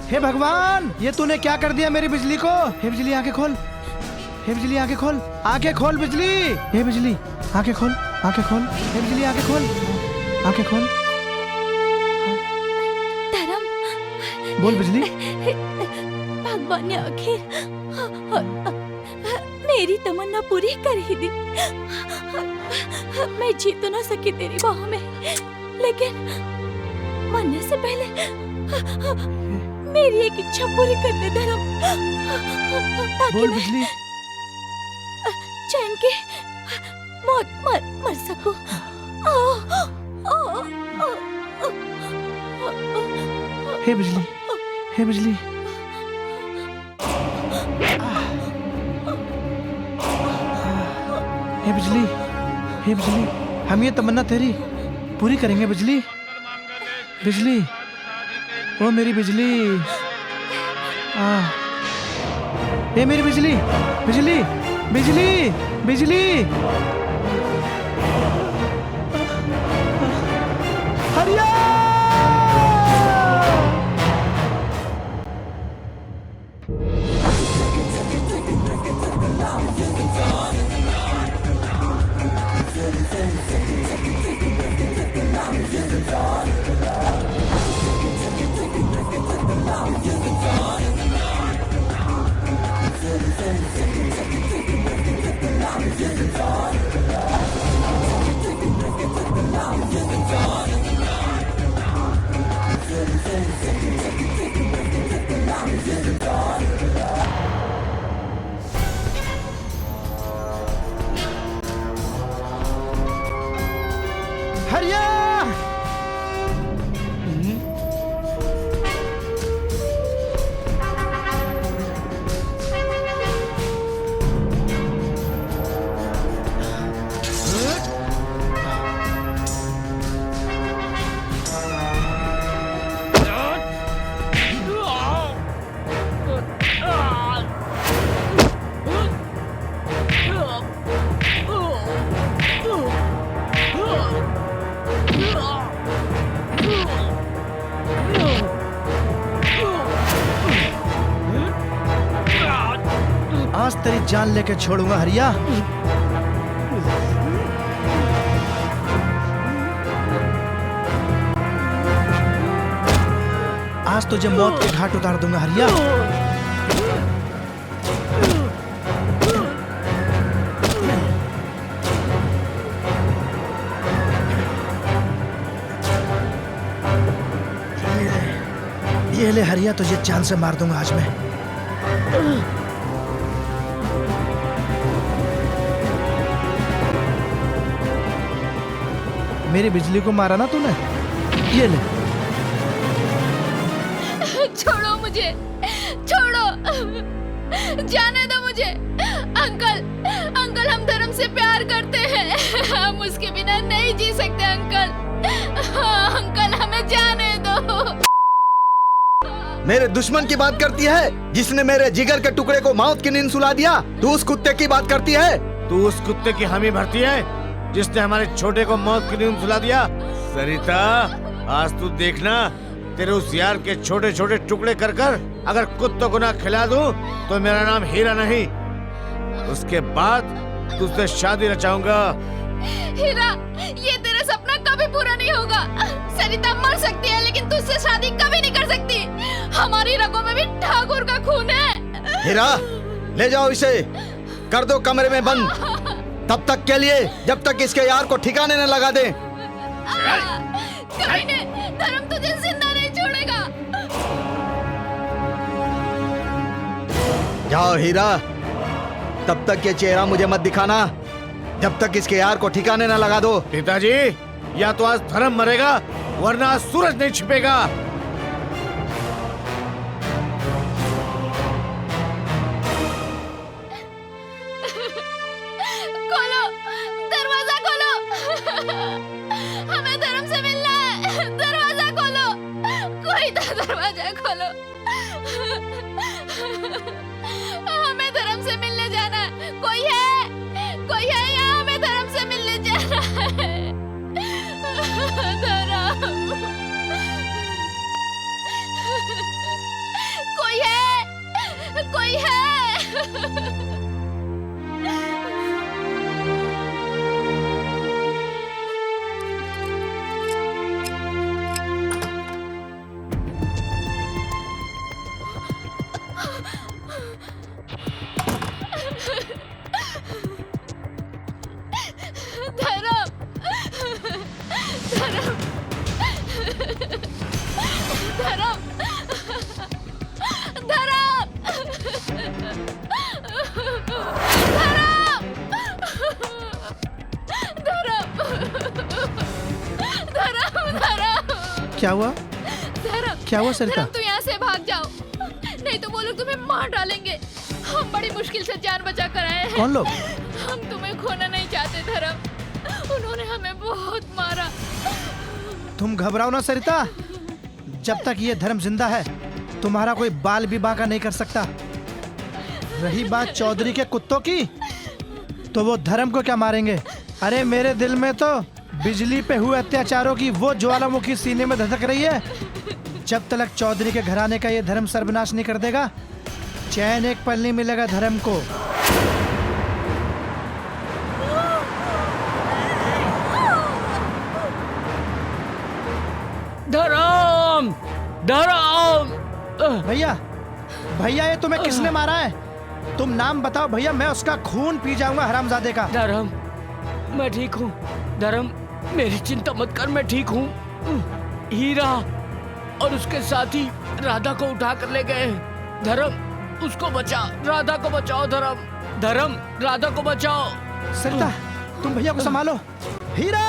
हे भगवान, ये तूने क्या कर दिया मेरी बिजली को? हे बिजली आंखें खोल, हे बिजली आंखें खोल, आंखें खोल बिजली। हे बिजली आंखें खोल, आंखें खोल, हे बिजली आंखें खोल, आंखें खोल। धर्म, बोल बिजली। भगवान ने आखिर मेरी तमन्ना पूरी कर ही दी। मैं जी तो ना सकी तेरी बाहों में, लेकिन मरने से पहले मेरी एक इच्छा पूरी कर दे धर्म, ताकि बोल मैं बिजली। चैन के मौत मर सकूं। हे बिजली, हे बिजली, हे बिजली, हे बिजली, हम ये तमन्ना तेरी पूरी करेंगे बिजली। बिजली, ओ मेरी बिजली, हे मेरी बिजली, बिजली, बिजली, बिजली, हरिया। हरिया। आज तेरी जान लेके छोड़ूंगा हरिया। आज तुझे मौत के घाट उतार दूंगा हरिया। ये ले हरिया, तुझे जान से मार दूंगा आज मैं। मेरी बिजली को मारा ना तूने, ये ले। छोड़ो मुझे, छोड़ो, जाने दो मुझे। अंकल, अंकल, हम धर्म से प्यार करते हैं, हम उसके बिना नहीं जी सकते अंकल। अंकल, हमें जाने दो। मेरे दुश्मन की बात करती है, जिसने मेरे जिगर के टुकड़े को मौत की नींद सुला दिया। तू उस कुत्ते की बात करती है? तू उस कुत्ते की हामी भरती है जिसने हमारे छोटे को मौत की नींद सुला दिया। सरिता, आज तू देखना, तेरे उस यार के छोटे छोटे टुकड़े कर कर अगर कुत्तों को ना खिला दूं तो मेरा नाम हीरा नहीं। उसके बाद तुझसे शादी रचाऊंगा। हीरा, ये तेरा सपना कभी पूरा नहीं होगा। सरिता मर सकती है लेकिन तुझसे शादी कभी नहीं कर सकती। हमारी रगों में भी ठाकुर का खून है। हीरा, ले जाओ इसे, कर दो कमरे में बंद, तब तक के लिए जब तक इसके यार को ठिकाने न लगा दे। कमीने, धर्म तुझे जिंदा नहीं छोड़ेगा। जाओ हीरा, तब तक ये चेहरा मुझे मत दिखाना जब तक इसके यार को ठिकाने ना लगा दो। पिताजी, या तो आज धर्म मरेगा वरना आज सूरज नहीं छिपेगा। खोलो, दरवाजा खोलो। हमें धर्म से मिलना है। दरवाजा खोलो, कोई तो दरवाजा खोलो। हमें धर्म से मिलने जाना है। कोई है यहाँ, हमें धर्म से मिलने जाना है। धर्म, कोई है। क्या हुआ? क्या हुआ सरिता? धर्म, तू यहाँ से भाग जाओ, नहीं तो वो लोग तुम्हें मार डालेंगे। हम बड़ी मुश्किल से जान बचा कर आए हैं। कौन लोग? हम तुम्हें खोना नहीं चाहते धर्म, उन्होंने हमें बहुत मारा। तुम घबराओ ना सरिता, जब तक ये धर्म जिंदा है तुम्हारा कोई बाल भी बांका नहीं कर सकता। रही बात चौधरी के कुत्तों की, तो वो धर्म को क्या मारेंगे? अरे मेरे दिल में तो बिजली पे हुए अत्याचारों की वो ज्वालामुखी सीने में धधक रही है। जब तक चौधरी के घराने का ये धर्म सर्वनाश नहीं कर देगा, चैन एक पल नहीं मिलेगा धर्म को। धर्म, धर्म। भैया, भैया ये तुम्हें किसने मारा है? तुम नाम बताओ भैया, मैं उसका खून पी जाऊंगा हरामजादे का। धर्म, मैं ठीक हूँ। धर्म, मेरी चिंता मत कर, मैं ठीक हूँ। हीरा और उसके साथी राधा को उठा कर ले गए। धर्म, उसको बचा, राधा को बचाओ। धर्म, धर्म, राधा को बचाओ। सरिता, तुम भैया को संभालो। हीरा,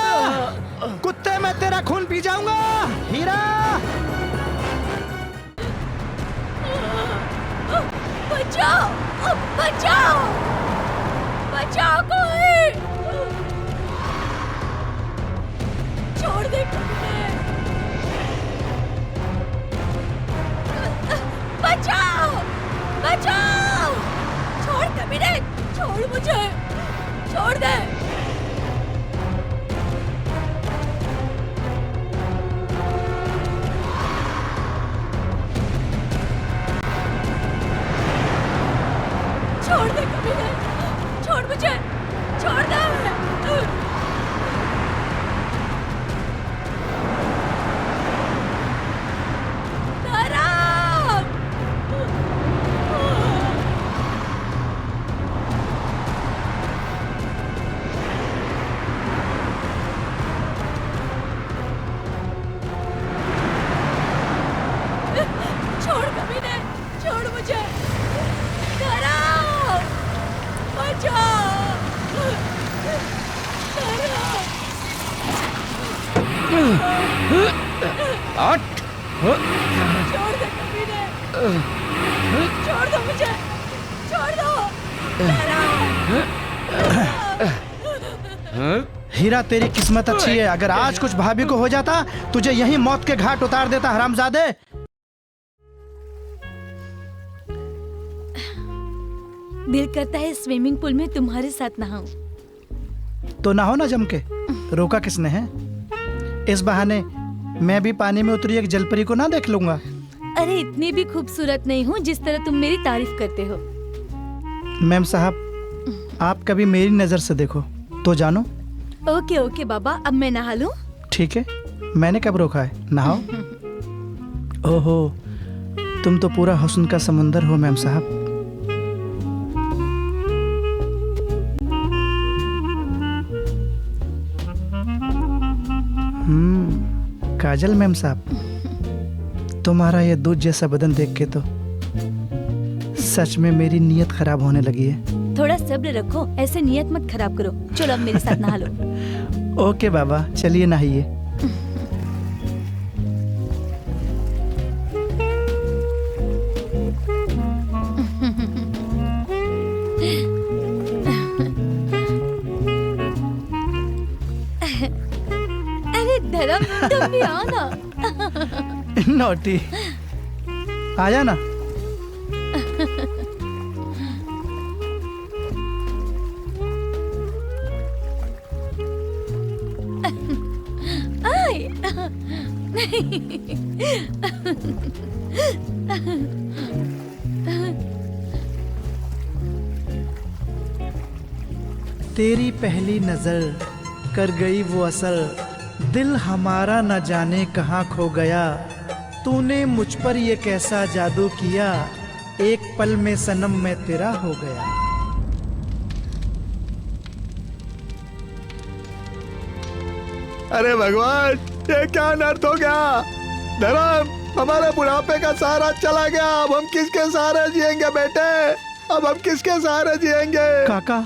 कुत्ते मैं तेरा खून पी जाऊंगा। हीरा, बचाओ, बचाओ, बचाओ कोई। छोड़ दे मुझे। बचाओ, बचाओ। छोड़ कमीने, छोड़ मुझे, छोड़ दे। छोड़ दे कमीने, छोड़ मुझे, छोड़ दे। छोड़ कमीने, छोड़ मुझे। धर्म, बचाओ। छोड़ दे कमीने, छोड़ दो मुझे, छोड़ दो। हीरा तेरी किस्मत अच्छी है, अगर आज कुछ भाभी को हो जाता तुझे यहीं मौत के घाट उतार देता हरामजादे। दिल करता है स्विमिंग पूल में तुम्हारे साथ नहाऊं। तो नहाओ ना जम के, रोका किसने है? इस बहाने मैं भी पानी में उतरी एक जलपरी को ना देख लूंगा। अरे इतनी भी खूबसूरत नहीं हूँ जिस तरह तुम मेरी तारीफ करते हो। मैम साहब, आप कभी मेरी नजर से देखो तो जानो। ओके ओके बाबा, अब मैं नहा लूं? ठीक है, मैंने कब रोका है, नहाओ। ओहो, तुम तो पूरा हुस्न का समुंदर हो मैम साहब। काजल मैम साहब, तुम्हारा ये दूध जैसा बदन देख के तो सच में मेरी नीयत खराब होने लगी है। थोड़ा सब्र रखो, ऐसे नियत मत खराब करो। चलो अब मेरे साथ नहा लो। ओके बाबा, चलिए नहाइए। अरे धर्म, तुम भी आओ ना। नोटी, आया ना। आए। तेरी पहली नजर कर गई वो असर, दिल हमारा न जाने कहाँ खो गया। तूने मुझ पर ये कैसा जादू किया, एक पल में सनम मैं तेरा हो गया। अरे भगवान, ये क्या अनर्थ हो गया। धर्म, हमारे बुढ़ापे का सहारा चला गया। अब हम किसके सहारे जिएंगे बेटे? अब हम किसके सहारे जिएंगे? काका,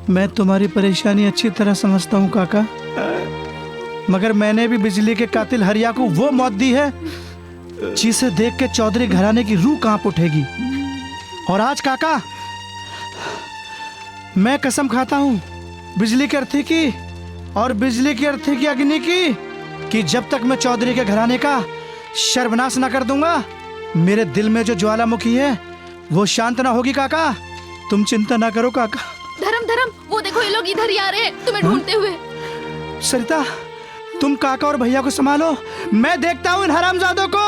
मैं तुम्हारी परेशानी अच्छी तरह समझता हूँ काका, मगर मैंने भी बिजली के कातिल हरिया को वो मौत दी है जिसे देख के चौधरी घराने की रूह कांप उठेगी। और आज काका, मैं कसम खाता हूँ बिजली के अर्थी की और बिजली की अर्थी की अग्नि की, कि जब तक मैं चौधरी के घराने का सर्वनाश ना कर दूंगा, मेरे दिल में जो ज्वालामुखी है वो शांत ना होगी। काका, तुम चिंता ना करो काका। धर्म धर्म, वो देखो ये लोग इधर ही आ रहे हैं तुम्हें ढूंढते हुए। सरिता, तुम काका और भैया को संभालो, मैं देखता हूँ इन हरामजादों को।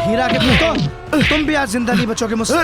हीरा के पुत्रों, तुम भी आज जिंदा नहीं बचोगे मुझसे।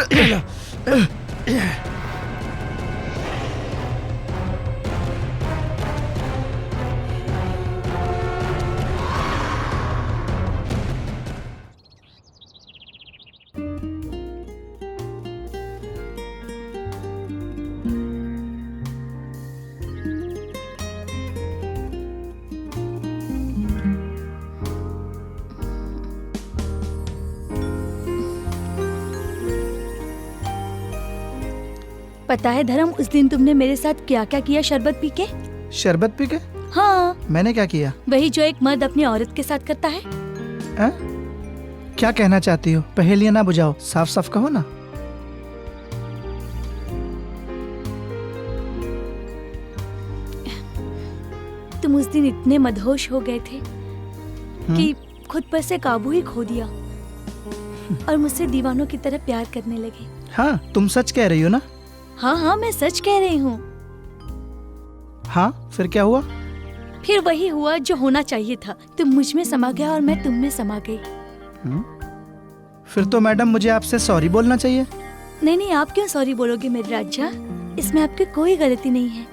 पता है धर्म, उस दिन तुमने मेरे साथ क्या क्या किया शरबत पी के? शरबत पी के? हाँ, मैंने क्या किया? वही जो एक मर्द अपनी औरत के साथ करता है। क्या कहना चाहती हो? पहेलियां ना बुझाओ, साफ साफ कहो ना। तुम उस दिन इतने मदहोश हो गए थे कि खुद पर से काबू ही खो दिया और मुझसे दीवानों की तरह प्यार करने लगे। हाँ, तुम सच कह रही हो ना? हाँ हाँ, मैं सच कह रही हूँ। हाँ, फिर क्या हुआ? फिर वही हुआ जो होना चाहिए था। तुम मुझ में समा गया और मैं तुम में समा गई। फिर तो मैडम मुझे आपसे सॉरी बोलना चाहिए। नहीं नहीं, आप क्यों सॉरी बोलोगे मेरे राजा? इसमें आपकी कोई गलती नहीं है।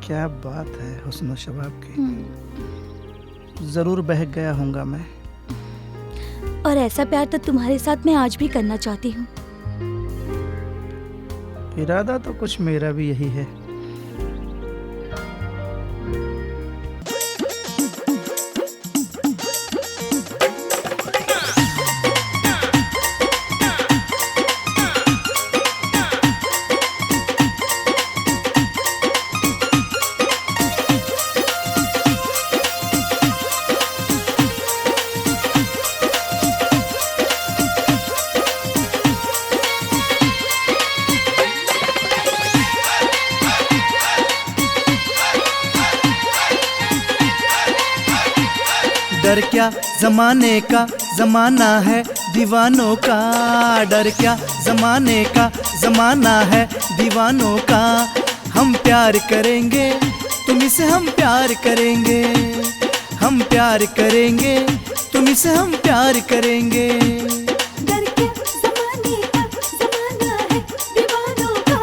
क्या बात है हुस्न शबाब की। जरूर बहक गया होऊंगा मैं। और ऐसा प्यार तो तुम्हारे साथ मैं आज भी करना चाहती हूँ। इरादा तो कुछ मेरा भी यही है। डर क्या जमाने का, जमाना है दीवानों का। डर क्या जमाने का, जमाना है दीवानों का। हम प्यार करेंगे, तुम्हीं से हम प्यार करेंगे। हम प्यार करेंगे, तुम्ही से हम प्यार करेंगे। डर क्या जमाने का जमाना है दीवानों का,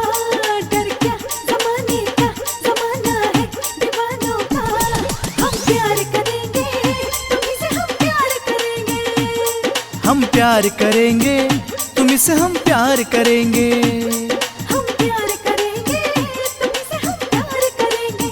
डर क्या जमाने का जमाना है दीवानों का। हम प्यार करेंगे तुम्ही से हम प्यार करेंगे। हम प्यार करेंगे तुम्ही से हम प्यार करेंगे। हम प्यार करेंगे तुम्ही से हम प्यार करेंगे।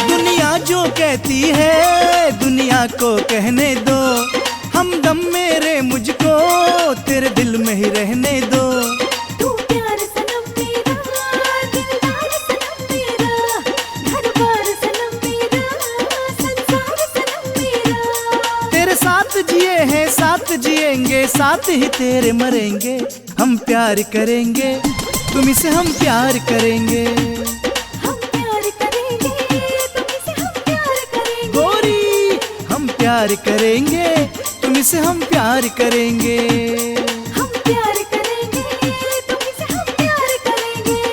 दुनिया जो कहती है दुनिया को कहने दो, हम दम मेरे मुझको तेरे दिल में ही रहने दो। तू प्यार सनम मेरा, दिलदार सनम मेरा, घर बार सनम मेरा, संसार सनम मेरा। तेरे साथ जिए हैं साथ जिएंगे, साथ ही तेरे मरेंगे। हम प्यार करेंगे तुम्ही से हम प्यार करेंगे। हम प्यार करेंगे तुम्ही से हम प्यार करेंगे। गोरी हम प्यार करेंगे तुम्ही से हम प्यार करेंगे। हम प्यार करेंगे तुम्ही से हम प्यार करेंगे।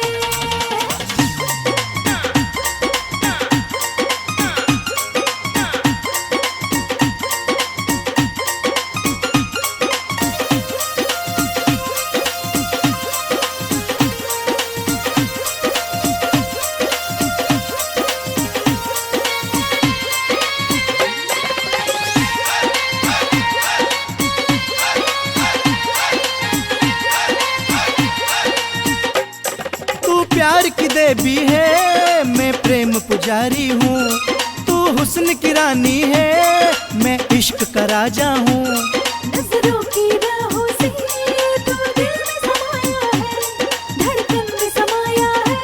तू प्यार की देवी है मैं प्रेम पुजारी हूँ, तू हुस्न की रानी है मैं इश्क का राजा हूँ। नजरों की राहों से तू दिल में समाया है, धड़कन में समाया है,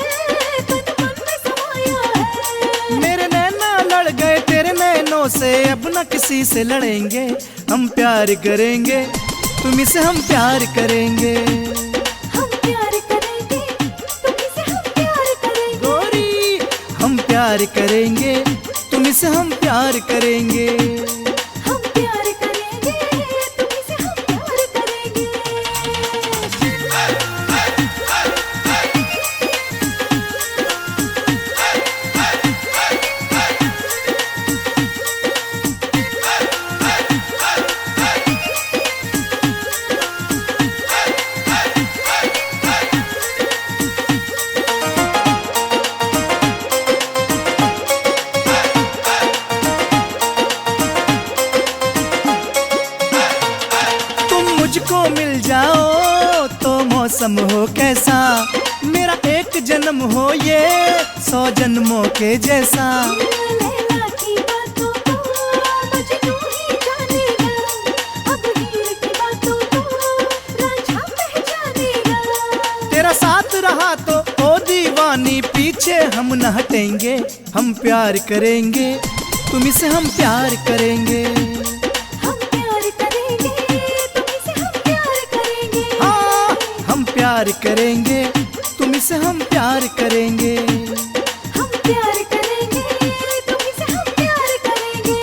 तन मन में समाया है। मेरे नैना लड़ गए तेरे नैनों से, अब न किसी से लड़ेंगे। हम प्यार करेंगे तुम्ही से हम प्यार करेंगे। हम प्यार करेंगे तुम्ही से हम प्यार करेंगे। गोरी हम प्यार करेंगे तुम्ही से हम प्यार करेंगे। हम प्यार करेंगे तुम्ही से हम प्यार करेंगे। तुम मुझको मिल जाओ तो मौसम हो कैसा, मेरा एक जन्म हो ये 100 जन्मों के जैसा। लैला की बातों को मजनू ही जानेगा, अब हीर की बातों को रांझा पहचानेगा। तेरा साथ रहा तो ओ दीवानी पीछे हम न हटेंगे। हम प्यार करेंगे तुम्ही से हम प्यार करेंगे। हम प्यार करेंगे तुम्ही से हम प्यार करेंगे। हाँ हम प्यार करेंगे तुम्ही से हम प्यार करेंगे। हम प्यार करेंगे तुम्ही से हम प्यार करेंगे।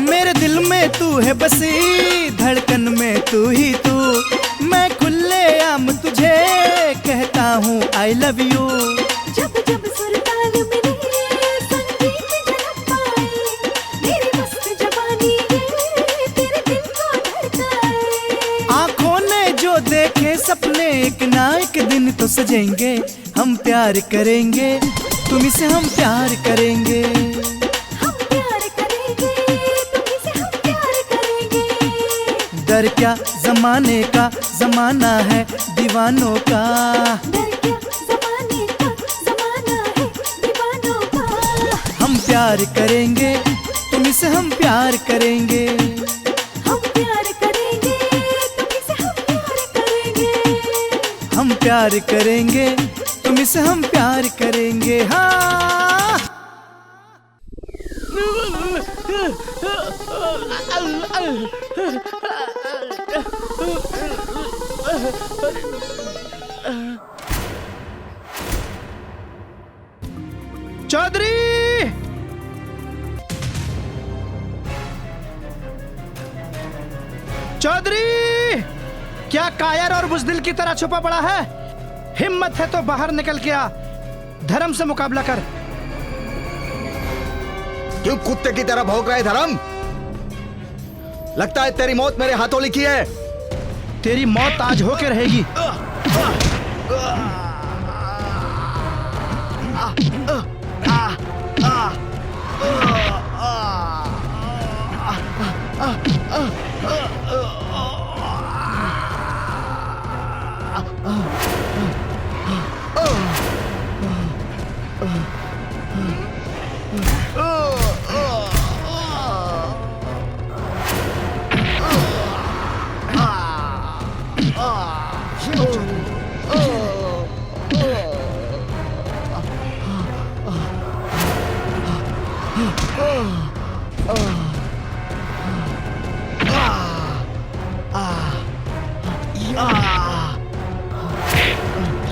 मेरे दिल में तू है बसी, धड़कन में तू ही तू, मैं खुले आम तुझे कहता हूँ आई लव यू। जब जब सुरताल मिले संगीत झलक पाए, मेरी मस्त जवानी ये तेरे दिल को धड़काए। आँखों ने जो देखे सपने एक ना एक दिन तो सजेंगे। हम प्यार करेंगे तुम्ही से हम प्यार करेंगे। हम प्यार करेंगे तुम्ही से हम प्यार करेंगे। डर क्या जमाने का, जमाना है दीवानों का। डर क्या जमाने का, जमाना है दीवानों का। हम प्यार करेंगे, तुम्हीं से हम प्यार करेंगे। हम प्यार करेंगे, तुम्हीं से हम प्यार करेंगे। हम प्यार करेंगे, तुम्हीं से हम प्यार करेंगे। हाँ चौधरी, चौधरी, क्या कायर और बुज़दिल की तरह छुपा पड़ा है? हिम्मत है तो बाहर निकल के आ, धर्म से मुकाबला कर। क्यों कुत्ते की तरह भौंक रहा है धर्म? लगता है तेरी मौत मेरे हाथों लिखी है। तेरी मौत आज होके रहेगी।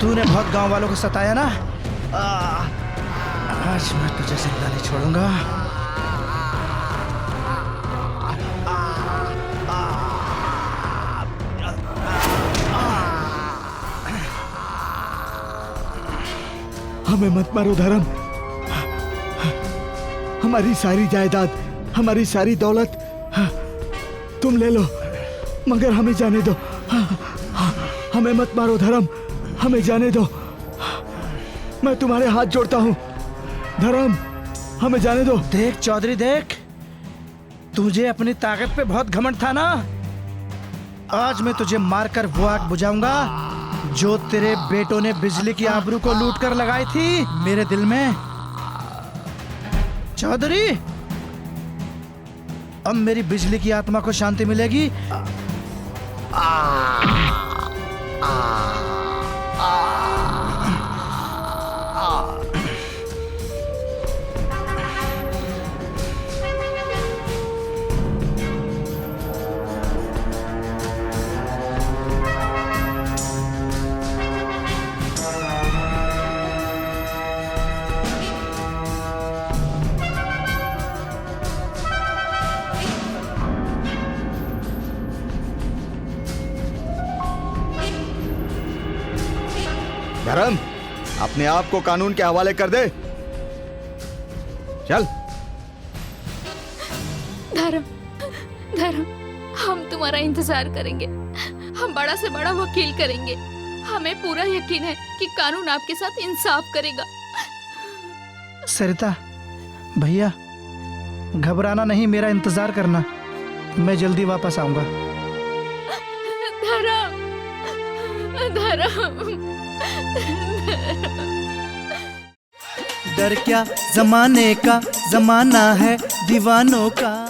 तूने बहुत गांव वालों को सताया ना, आज मैं तुझे जिंदा नहीं छोड़ूंगा। हमें मत मारो धर्म। हमारी सारी जायदाद, हमारी सारी दौलत तुम ले लो, मगर हमें जाने दो। हमें मत मारो धर्म, हमें जाने दो। मैं तुम्हारे हाथ जोड़ता हूँ धर्म, हमें जाने दो। देख चौधरी देख, तुझे अपनी ताकत पे बहुत घमंड था ना। आज मैं तुझे मारकर वो आग बुझाऊंगा जो तेरे बेटों ने बिजली की आबरू को लूट कर लगाई थी मेरे दिल में। चौधरी, अब मेरी बिजली की आत्मा को शांति मिलेगी। धर्म, अपने आप को कानून के हवाले कर दे। चल। धर्म, धर्म, हम तुम्हारा इंतजार करेंगे। हम बड़ा से बड़ा वकील करेंगे। हमें पूरा यकीन है कि कानून आपके साथ इंसाफ करेगा। सरिता, भैया, घबराना नहीं, मेरा इंतजार करना, मैं जल्दी वापस आऊंगा। धर्म, धर्म, डर क्या जमाने का, जमाना है दीवानों का।